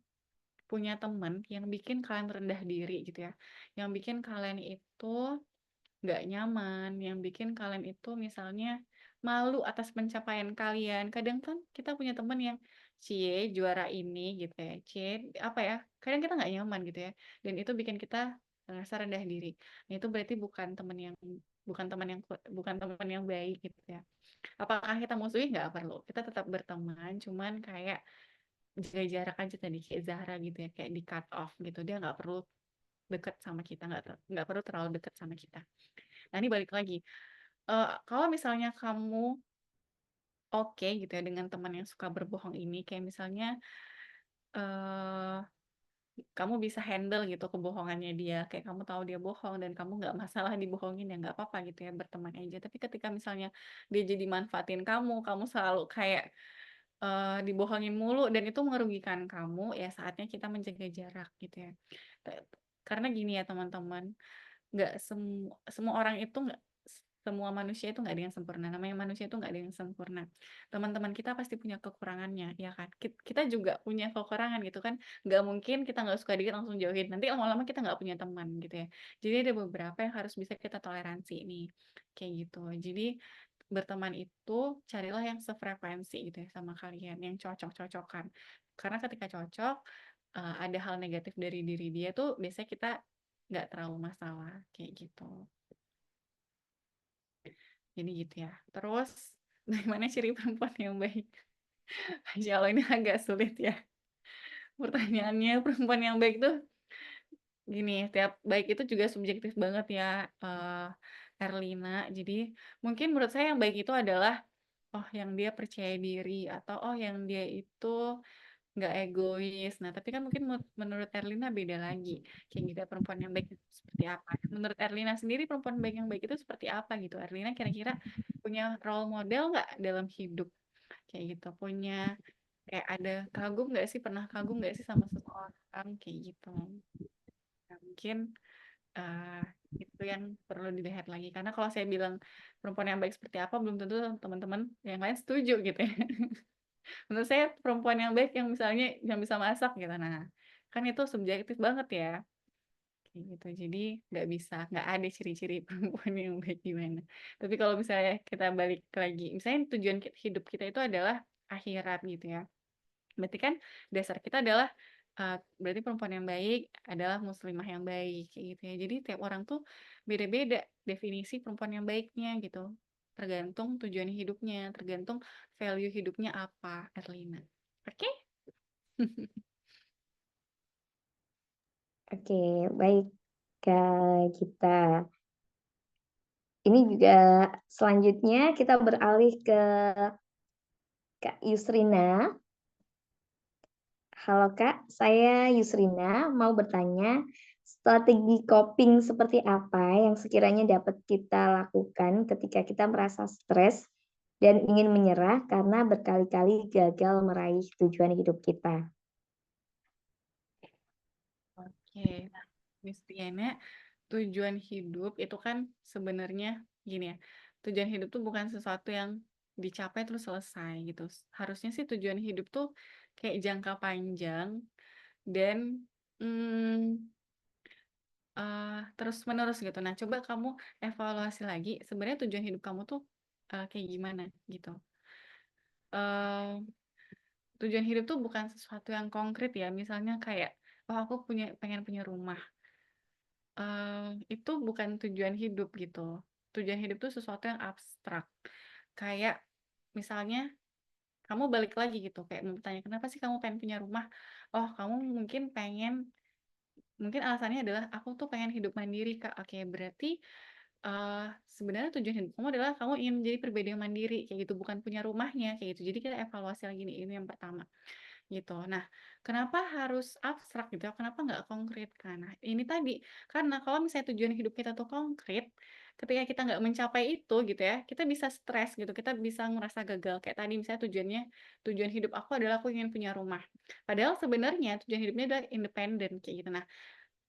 punya teman yang bikin kalian rendah diri gitu ya, yang bikin kalian itu nggak nyaman, yang bikin kalian itu misalnya malu atas pencapaian kalian. Kadang kan kita punya teman yang cie juara ini gitu ya, cie apa ya, kadang kita nggak nyaman gitu ya, dan itu bikin kita merasa rendah diri. Nah, itu berarti bukan teman yang bukan teman yang baik gitu ya. Apakah kita musuhi? Nggak perlu. Kita tetap berteman, cuman kayak jaga jarak aja tadi kayak Zahra gitu ya, kayak di cut off gitu. Dia nggak perlu deket sama kita, nggak perlu terlalu deket sama kita. Nah ini balik lagi. Kalau misalnya kamu oke gitu ya dengan teman yang suka berbohong ini, kayak misalnya eh kamu bisa handle gitu kebohongannya dia, kayak kamu tahu dia bohong dan kamu nggak masalah dibohongin ya nggak apa-apa gitu ya berteman aja. Tapi ketika misalnya dia jadi manfaatin kamu selalu kayak dibohongin mulu dan itu merugikan kamu, ya saatnya kita menjaga jarak gitu ya. Karena gini ya teman-teman, nggak semua orang itu nggak semua manusia itu nggak ada yang sempurna. Namanya manusia itu nggak ada yang sempurna. Teman-teman kita pasti punya kekurangannya, ya kan? Kita juga punya kekurangan gitu kan. Nggak mungkin kita nggak suka dikit langsung jauhin. Nanti lama-lama kita nggak punya teman gitu ya. Jadi ada beberapa yang harus bisa kita toleransi nih, kayak gitu. Jadi berteman itu carilah yang sefrekuensi gitu ya sama kalian, yang cocok-cocokan. Karena ketika cocok, ada hal negatif dari diri dia tuh biasanya kita nggak terlalu masalah kayak gitu. Jadi gitu ya. Terus bagaimana ciri perempuan yang baik? Masya Allah, ini agak sulit ya. Pertanyaannya, perempuan yang baik tuh gini, tiap baik itu juga subjektif banget ya, Erlina. Jadi mungkin menurut saya yang baik itu adalah oh yang dia percaya diri atau oh yang dia itu nggak egois. Nah, tapi kan mungkin menurut Erlina beda lagi. Kayak gitu perempuan yang baik itu seperti apa? Menurut Erlina sendiri perempuan baik yang baik itu seperti apa gitu? Erlina kira-kira punya role model nggak dalam hidup? Kayak gitu. Punya kayak ada kagum nggak sih? Pernah kagum nggak sih sama seseorang kayak gitu? Nah, mungkin eh, itu yang perlu dilihat lagi. Karena kalau saya bilang perempuan yang baik seperti apa, belum tentu teman-teman yang lain setuju gitu ya. Menurut saya perempuan yang baik yang misalnya yang bisa masak gitu. Nah, kan itu subjektif banget ya. Kayak gitu. Jadi nggak ada ciri-ciri perempuan yang baik gimana. Tapi kalau misalnya kita balik lagi, misalnya tujuan hidup kita itu adalah akhirat gitu ya. Berarti kan dasar kita adalah berarti perempuan yang baik adalah muslimah yang baik kayak gitu ya. Jadi tiap orang tuh beda-beda definisi perempuan yang baiknya gitu. Tergantung tujuan hidupnya, tergantung value hidupnya apa, Erlina. Oke? Oke, baik Kak Gita. Ini juga selanjutnya kita beralih ke Kak Yusrina. Halo Kak, saya Yusrina mau bertanya, strategi coping seperti apa yang sekiranya dapat kita lakukan ketika kita merasa stres dan ingin menyerah karena berkali-kali gagal meraih tujuan hidup kita? Oke. Nah, Miss Tiana, tujuan hidup itu kan sebenarnya gini ya. Tujuan hidup tuh bukan sesuatu yang dicapai terus selesai gitu. Harusnya sih tujuan hidup tuh kayak jangka panjang dan terus menerus gitu. Nah, coba kamu evaluasi lagi sebenarnya tujuan hidup kamu tuh kayak gimana gitu. Eh, Tujuan hidup tuh bukan sesuatu yang konkret ya. Misalnya kayak, oh aku pengen punya rumah. Itu bukan tujuan hidup gitu. Tujuan hidup tuh sesuatu yang abstrak. Kayak misalnya kamu balik lagi gitu, kayak mau bertanya kenapa sih kamu pengen punya rumah? Oh, kamu mungkin alasannya adalah aku tuh pengen hidup mandiri Kak. Oke, berarti eh, sebenarnya tujuan hidup kamu adalah kamu ingin menjadi pribadi yang mandiri kayak gitu, bukan punya rumahnya kayak gitu. Jadi kita evaluasi lagi nih, ini yang pertama gitu. Nah, kenapa harus abstrak gitu ya? Kenapa nggak konkret kan? Nah, ini tadi karena kalau misalnya tujuan hidup kita tuh konkret, ketika kita nggak mencapai itu gitu ya, kita bisa stres gitu, kita bisa ngerasa gagal. Kayak tadi misalnya tujuan hidup aku adalah aku ingin punya rumah. Padahal sebenarnya tujuan hidupnya adalah independen kayak gitu. Nah,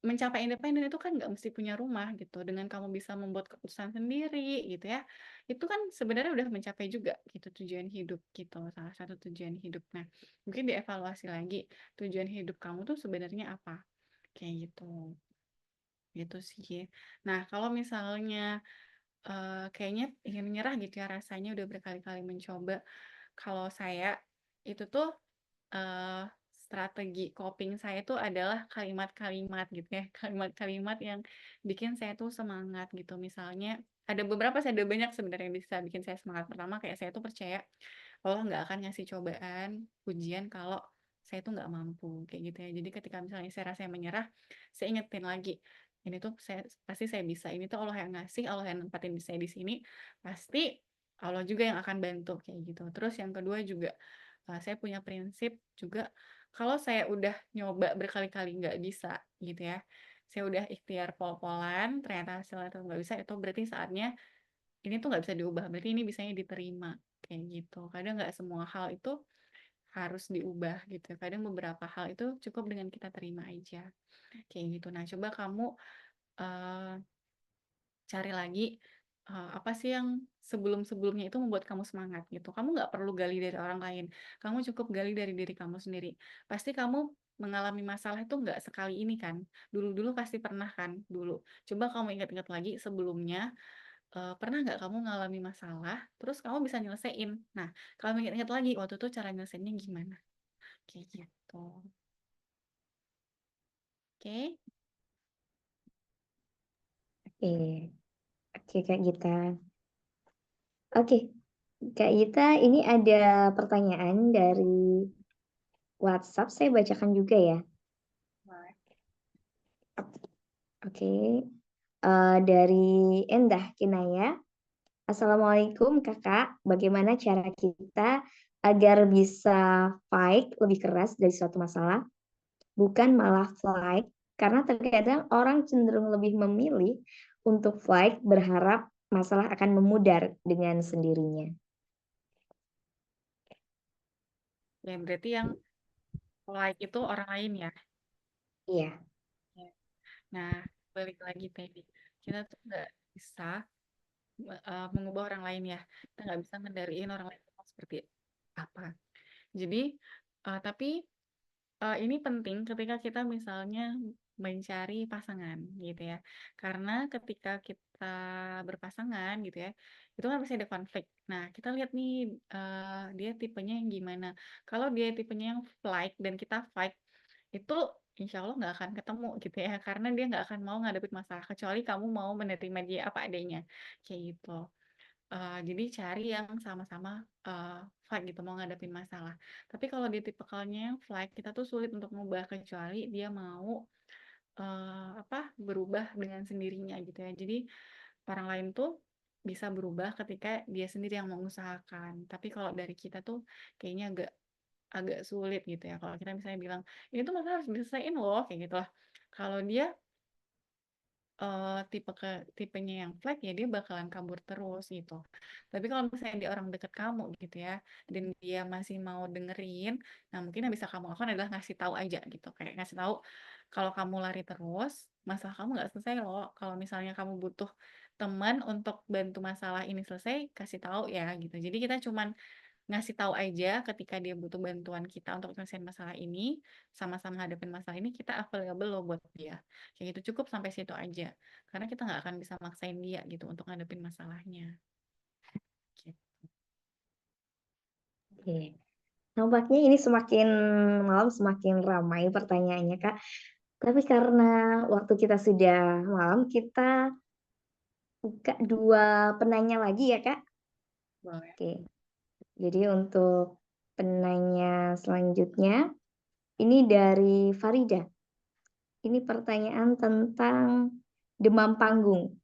mencapai independen itu kan nggak mesti punya rumah gitu. Dengan kamu bisa membuat keputusan sendiri gitu ya, itu kan sebenarnya udah mencapai juga gitu tujuan hidup gitu, salah satu tujuan hidup. Nah, mungkin dievaluasi lagi tujuan hidup kamu tuh sebenarnya apa, kayak gitu. Gitu sih. Nah, kalau misalnya kayaknya ingin menyerah gitu ya rasanya udah berkali-kali mencoba. Kalau saya itu tuh eh, strategi coping saya tuh adalah kalimat-kalimat gitu ya, kalimat-kalimat yang bikin saya tuh semangat gitu. Misalnya ada beberapa, saya ada banyak sebenarnya yang bisa bikin saya semangat. Pertama kayak saya tuh percaya Allah nggak akan ngasih cobaan, ujian kalau saya tuh nggak mampu kayak gitu ya. Jadi ketika misalnya saya rasanya menyerah, saya ingetin lagi ini tuh pasti saya bisa. Ini tuh Allah yang ngasih, Allah yang nempatin saya di sini. Pasti Allah juga yang akan bantu kayak gitu. Terus yang kedua juga saya punya prinsip juga kalau saya udah nyoba berkali-kali nggak bisa gitu ya, saya udah ikhtiar pol-polan ternyata hasilnya tuh nggak bisa, itu berarti saatnya ini tuh nggak bisa diubah, berarti ini bisanya diterima kayak gitu. Kadang nggak semua hal itu harus diubah gitu, kadang beberapa hal itu cukup dengan kita terima aja kayak gitu. Nah, coba kamu eh, cari lagi apa sih yang sebelum-sebelumnya itu membuat kamu semangat gitu. Kamu nggak perlu gali dari orang lain, kamu cukup gali dari diri kamu sendiri. Pasti kamu mengalami masalah itu nggak sekali ini kan, dulu-dulu pasti pernah kan dulu. Coba kamu ingat-ingat lagi sebelumnya, pernah nggak kamu mengalami masalah terus kamu bisa nyelesain. Nah, kalau ingat-ingat lagi waktu itu cara nyelesainnya gimana kayak gitu. Oke. Oke, oke Kak Gita. Oke, Kak Ita, ini ada pertanyaan dari WhatsApp, saya bacakan juga ya. Oke, dari Endah Kinaya. Assalamualaikum Kakak, bagaimana cara kita agar bisa fight lebih keras dari suatu masalah, bukan malah flight, karena terkadang orang cenderung lebih memilih untuk flight berharap masalah akan memudar dengan sendirinya. Ya, berarti yang like itu orang lain ya. Iya, Ya. Nah, balik lagi tadi, kita tuh nggak bisa mengubah orang lain ya. Kita nggak bisa ngendaliin orang lain itu seperti apa. Jadi, tapi ini penting ketika kita misalnya mencari pasangan gitu ya. Karena ketika kita berpasangan gitu ya, itu kan pasti ada konflik. Nah, kita lihat nih dia tipenya yang gimana. Kalau dia tipenya yang flight dan kita fight, itu insya Allah nggak akan ketemu gitu ya. Karena dia nggak akan mau ngadepin masalah kecuali kamu mau menerima dia apa adanya kayak gitu. Jadi cari yang sama-sama fight gitu mau ngadepin masalah. Tapi kalau di tipikalnya yang fight kita tuh sulit untuk mengubah kecuali dia mau apa berubah dengan sendirinya gitu ya. Jadi orang lain tuh bisa berubah ketika dia sendiri yang mengusahakan. Tapi kalau dari kita tuh kayaknya agak agak sulit gitu ya. Kalau kita misalnya bilang ini tuh masalah harus diselesaikan loh kayak gitu lah. Kalau dia tipenya yang flag ya dia bakalan kabur terus gitu. Tapi kalau misalnya dia orang deket kamu gitu ya, dan dia masih mau dengerin, nah mungkin yang bisa kamu lakukan adalah ngasih tahu aja gitu. Kayak ngasih tahu kalau kamu lari terus, masalah kamu nggak selesai loh. Kalau misalnya kamu butuh teman untuk bantu masalah ini selesai, kasih tahu ya gitu. Jadi kita cuman ngasih tahu aja ketika dia butuh bantuan kita untuk nyelesain masalah ini, sama-sama hadapin masalah ini, kita available loh buat dia. Kayak gitu cukup sampai situ aja. Karena kita nggak akan bisa maksain dia gitu untuk ngadepin masalahnya. Gitu. oke. Nampaknya ini semakin malam semakin ramai pertanyaannya, Kak. Tapi karena waktu kita sudah malam, kita buka dua penanya lagi ya, Kak. Boleh. Oke, jadi untuk penanya selanjutnya, ini dari Farida. Ini pertanyaan tentang demam panggung.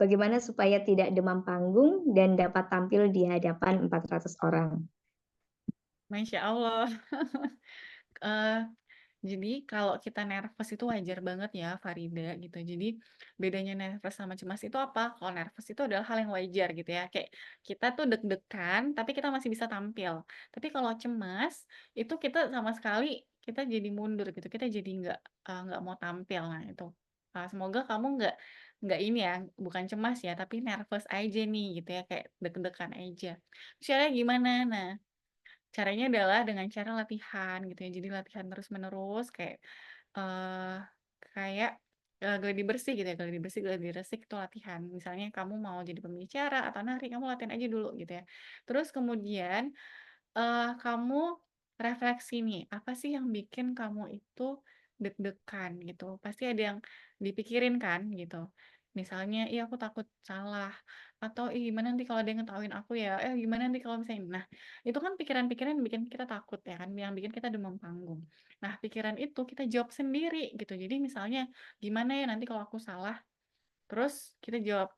Bagaimana supaya tidak demam panggung dan dapat tampil di hadapan 400 orang? Masya Allah. Eh, Jadi kalau kita nervous itu wajar banget ya Farida gitu. Jadi bedanya nervous sama cemas itu apa? Kalau nervous itu adalah hal yang wajar gitu ya. Kayak kita tuh deg-degan tapi kita masih bisa tampil. Tapi kalau cemas itu kita sama sekali kita jadi mundur gitu. Kita jadi nggak mau tampil. Nah itu. Semoga kamu nggak ini ya, bukan cemas ya, tapi nervous aja nih gitu ya, kayak deg-degan aja. Caranya gimana? Nah, caranya adalah dengan cara latihan gitu ya. Jadi latihan terus-menerus eh kayak gladi bersih gitu ya. Gladi bersih itu latihan. Misalnya kamu mau jadi pembicara atau nari, kamu latihan aja dulu gitu ya. Terus kemudian kamu refleksi nih, apa sih yang bikin kamu itu deg-degan gitu. Pasti ada yang dipikirin kan gitu. Misalnya, iya aku takut salah. Atau, ih gimana nanti kalau ada yang ngetawain aku ya. Gimana nanti kalau misalnya. Nah, itu kan pikiran-pikiran yang bikin kita takut ya kan. Yang bikin kita demam panggung. Nah, pikiran itu kita jawab sendiri gitu. Jadi misalnya, gimana ya nanti kalau aku salah. Terus kita jawab,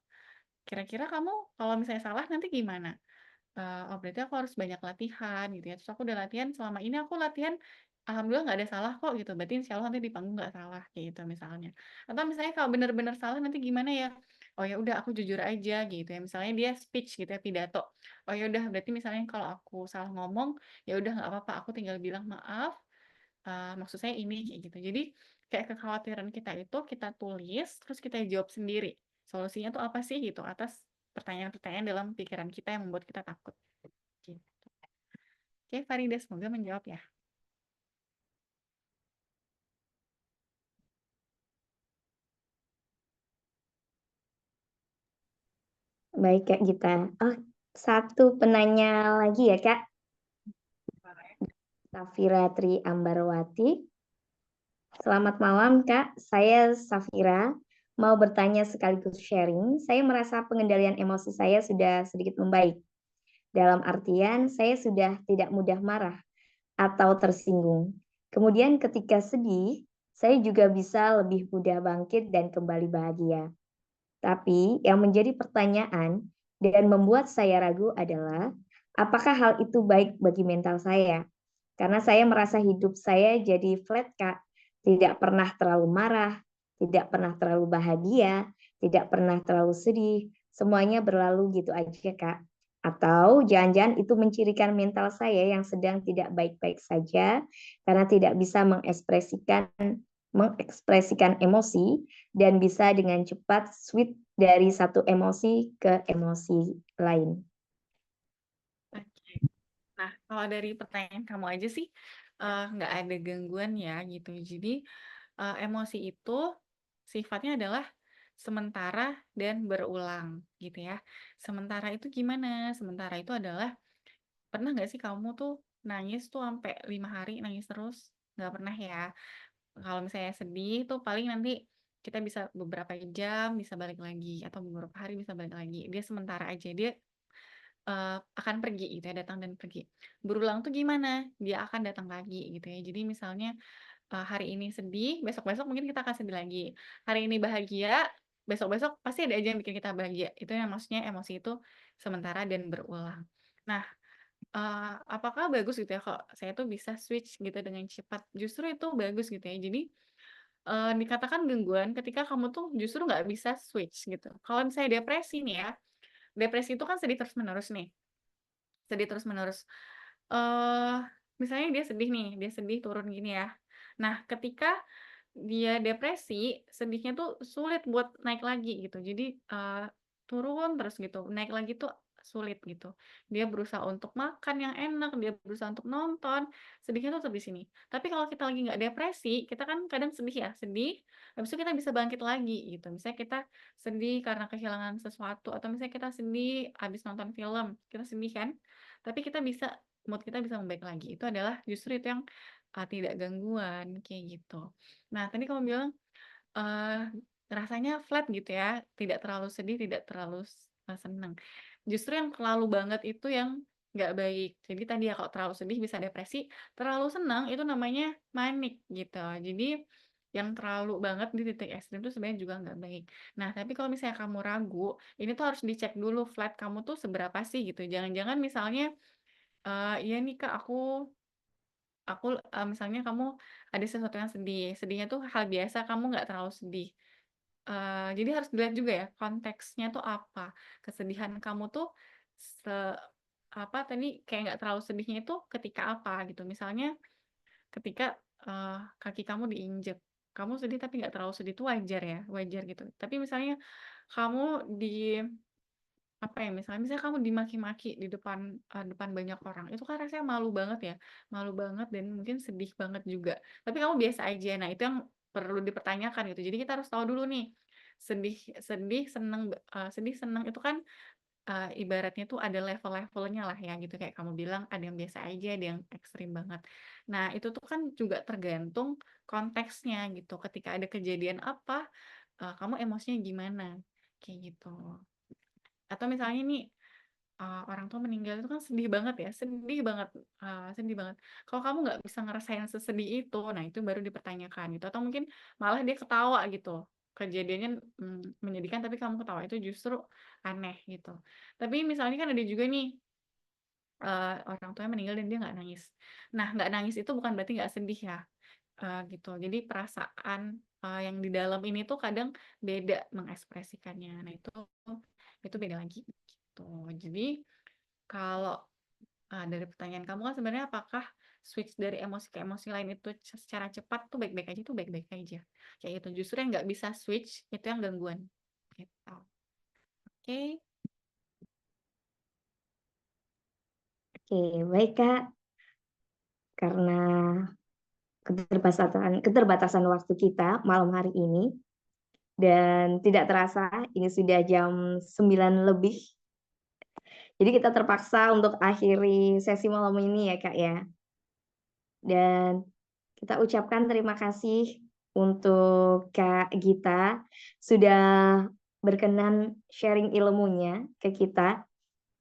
kira-kira kamu kalau misalnya salah nanti gimana? Oh berarti aku harus banyak latihan gitu ya. Terus aku udah latihan selama ini aku latihan alhamdulillah nggak ada salah kok gitu. Berarti insya Allah nanti di panggung nggak salah kayak gitu misalnya. Atau misalnya kalau bener-bener salah nanti gimana ya? Oh ya udah aku jujur aja gitu ya. Misalnya dia speech gitu ya pidato. Oh ya udah berarti misalnya kalau aku salah ngomong ya udah nggak apa-apa aku tinggal bilang maaf. Maksud saya ini kayak gitu. Jadi kayak kekhawatiran kita itu kita tulis terus kita jawab sendiri. Solusinya tuh apa sih gitu atas pertanyaan-pertanyaan dalam pikiran kita yang membuat kita takut. Gitu. Oke, Farida, semoga menjawab ya. Baik, Kak Gita. Oh, satu penanya lagi ya, Kak. Safira Tri Ambarwati. Selamat malam, Kak. Saya Safira. mau bertanya sekaligus sharing. Saya merasa pengendalian emosi saya sudah sedikit membaik. Dalam artian, saya sudah tidak mudah marah atau tersinggung. Kemudian ketika sedih, saya juga bisa lebih mudah bangkit dan kembali bahagia. Tapi yang menjadi pertanyaan dan membuat saya ragu adalah, apakah hal itu baik bagi mental saya? Karena saya merasa hidup saya jadi flat, Kak. Tidak pernah terlalu marah, tidak pernah terlalu bahagia, tidak pernah terlalu sedih. Semuanya berlalu gitu aja, Kak. Atau jangan-jangan itu mencirikan mental saya yang sedang tidak baik-baik saja karena tidak bisa mengekspresikan emosi dan bisa dengan cepat switch dari satu emosi ke emosi lain. Oke. Nah, kalau dari pertanyaan kamu aja sih, nggak ada gangguan ya gitu. Jadi, emosi itu sifatnya adalah sementara dan berulang gitu ya. Sementara itu gimana? Sementara itu adalah pernah nggak sih kamu tuh nangis tuh sampai 5 hari nangis terus? Nggak pernah ya? Kalau misalnya sedih tuh paling nanti kita bisa beberapa jam bisa balik lagi atau beberapa hari bisa balik lagi. Dia sementara aja, dia akan pergi gitu ya, datang dan pergi. Berulang tuh gimana? Dia akan datang lagi gitu ya. Jadi misalnya, hari ini sedih, besok-besok mungkin kita akan sedih lagi. Hari ini bahagia, besok-besok pasti ada aja yang bikin kita bahagia. Itu yang maksudnya emosi itu sementara dan berulang. Nah, apakah bagus gitu ya kalau saya tuh bisa switch gitu dengan cepat? Justru itu bagus gitu ya. Jadi, dikatakan gangguan ketika kamu tuh justru nggak bisa switch gitu. Kalau misalnya depresi nih ya, depresi itu kan sedih terus-menerus nih. Sedih terus-menerus. Eee, Misalnya dia sedih nih, dia sedih turun gini ya. Nah, ketika dia depresi, sedihnya tuh sulit buat naik lagi gitu. Jadi, turun terus gitu, naik lagi tuh sulit gitu. Dia berusaha untuk makan yang enak, dia berusaha untuk nonton, sedihnya tuh tetap di sini. Tapi kalau kita lagi nggak depresi, kita kan kadang sedih ya, sedih, habis itu kita bisa bangkit lagi gitu. Misalnya kita sedih karena kehilangan sesuatu, atau misalnya kita sedih habis nonton film, kita sedih kan, tapi kita bisa mood kita bisa membaik lagi. Itu adalah justru itu yang, tidak gangguan, kayak gitu. Nah, tadi kamu bilang, eee, rasanya flat gitu ya, tidak terlalu sedih, tidak terlalu seneng. Justru yang terlalu banget itu yang nggak baik. Jadi tadi ya kalau terlalu sedih bisa depresi, terlalu senang itu namanya manik gitu. Jadi yang terlalu banget di titik ekstrim itu sebenarnya juga nggak baik. Nah, tapi kalau misalnya kamu ragu, ini tuh harus dicek dulu flat kamu tuh seberapa sih gitu. Jangan-jangan misalnya, "Iya nih Kak, misalnya kamu ada sesuatu yang sedih, sedihnya tuh hal biasa, kamu nggak terlalu sedih. Jadi harus dilihat juga ya, konteksnya tuh apa, kesedihan kamu tuh se apa tadi, kayak nggak terlalu sedihnya itu ketika apa gitu. Misalnya ketika, kaki kamu diinjek, kamu sedih tapi nggak terlalu sedih itu wajar ya, wajar gitu. Tapi misalnya kamu apa ya, misalnya kamu dimaki-maki di depan, depan banyak orang, itu kan rasanya malu banget ya, malu banget dan mungkin sedih banget juga. Tapi kamu biasa aja. Nah, itu yang perlu dipertanyakan gitu. Jadi kita harus tahu dulu nih, sedih sedih, sedih, seneng itu kan, ibaratnya tuh ada level-levelnya lah ya gitu, kayak kamu bilang ada yang biasa aja, ada yang ekstrim banget. Nah, itu tuh kan juga tergantung konteksnya gitu, ketika ada kejadian apa, kamu emosinya gimana, kayak gitu. Atau misalnya nih, orang tua meninggal itu kan sedih banget ya, sedih banget, sedih banget. Kalau kamu nggak bisa ngerasain sesedih itu, nah itu baru dipertanyakan gitu, atau mungkin malah dia ketawa gitu, kejadiannya, menyedihkan tapi kamu ketawa, itu justru aneh gitu. Tapi misalnya kan ada juga nih, orang tuanya meninggal dan dia nggak nangis. Nah, nggak nangis itu bukan berarti nggak sedih ya, gitu. Jadi perasaan, yang di dalam ini tuh kadang beda mengekspresikannya. Nah itu beda lagi gitu. Jadi kalau, dari pertanyaan kamu kan sebenarnya apakah switch dari emosi ke emosi lain itu secara cepat tuh baik-baik aja, itu baik-baik aja, kayak gitu. Justru yang nggak bisa switch itu yang gangguan, gitu. Oke. Oke, baik Kak. Karena keterbatasan waktu kita malam hari ini dan tidak terasa ini sudah jam 9 lebih. Jadi kita terpaksa untuk akhiri sesi malam ini ya Kak ya. Dan kita ucapkan terima kasih untuk Kak Gita sudah berkenan sharing ilmunya ke kita,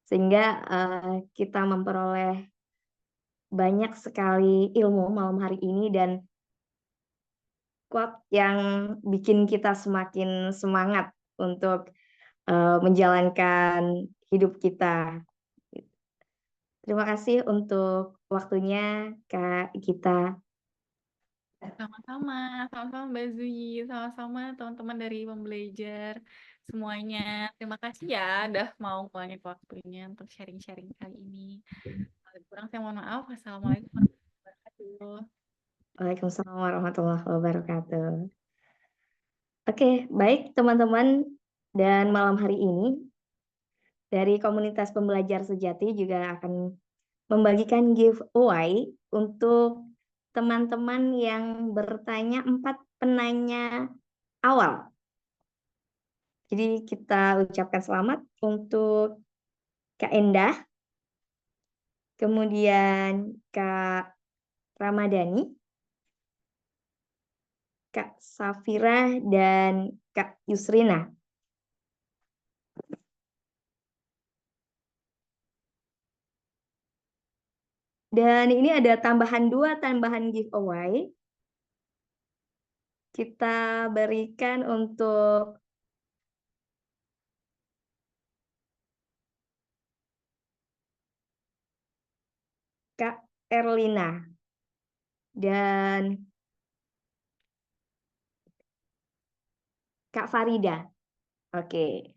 sehingga kita memperoleh banyak sekali ilmu malam hari ini dan quote yang bikin kita semakin semangat untuk menjalankan hidup kita. Terima kasih untuk waktunya Kak Gita. Sama-sama, sama-sama Mbak Zui, sama-sama teman-teman dari Pembelajar semuanya. Terima kasih ya udah mau ngeluangin waktunya untuk sharing-sharing kali ini. Kalau kurang saya mohon maaf. Wassalamualaikum warahmatullahi wabarakatuh. Waalaikumsalam warahmatullahi wabarakatuh. Oke, baik teman-teman, dan malam hari ini dari komunitas pembelajar sejati juga akan membagikan giveaway untuk teman-teman yang bertanya 4 penanya awal. Jadi kita ucapkan selamat untuk Kak Endah, kemudian Kak Ramadhani, Kak Safira, dan Kak Yusrina. Dan ini ada tambahan 2 tambahan giveaway. Kita berikan untuk Kak Erlina dan Kak Farida. Oke.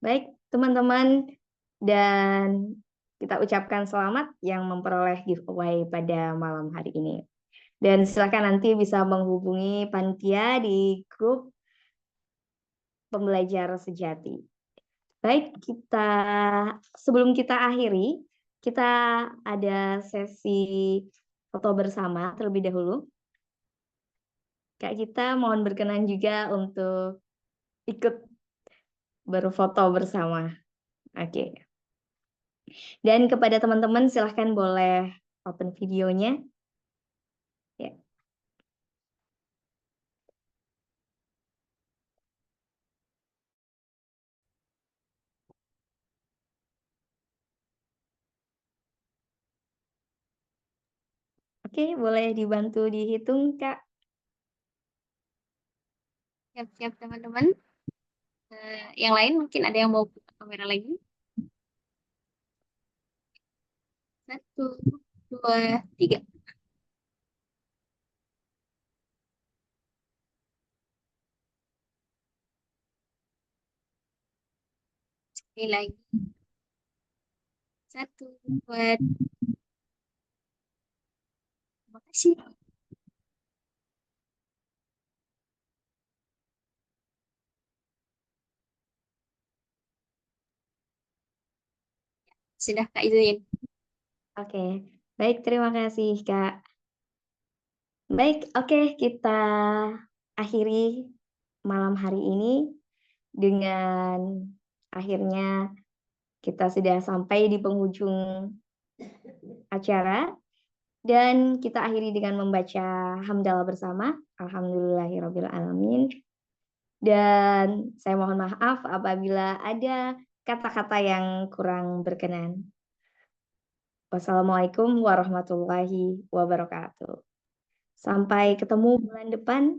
Baik, teman-teman, dan kita ucapkan selamat yang memperoleh giveaway pada malam hari ini. Dan silakan nanti bisa menghubungi panitia di grup Pembelajar Sejati. Baik, sebelum kita akhiri, kita ada sesi foto bersama terlebih dahulu. Kak, kita mohon berkenan juga untuk ikut berfoto bersama. Oke. Dan kepada teman-teman silahkan boleh open videonya. Ya. Oke, boleh dibantu dihitung, Kak. Siap-siap teman-teman. Yang lain mungkin ada yang mau buka kamera lagi. 1, 2, 3. Sekali lagi. 1, 2. Terima kasih. Sudah Kak izin. Oke, baik, terima kasih, Kak. Baik, oke, kita akhiri malam hari ini dengan akhirnya kita sudah sampai di penghujung acara dan kita akhiri dengan membaca hamdalah bersama. Alhamdulillahirabbil alamin. Dan saya mohon maaf apabila ada kata-kata yang kurang berkenan. Wassalamualaikum warahmatullahi wabarakatuh. Sampai ketemu bulan depan.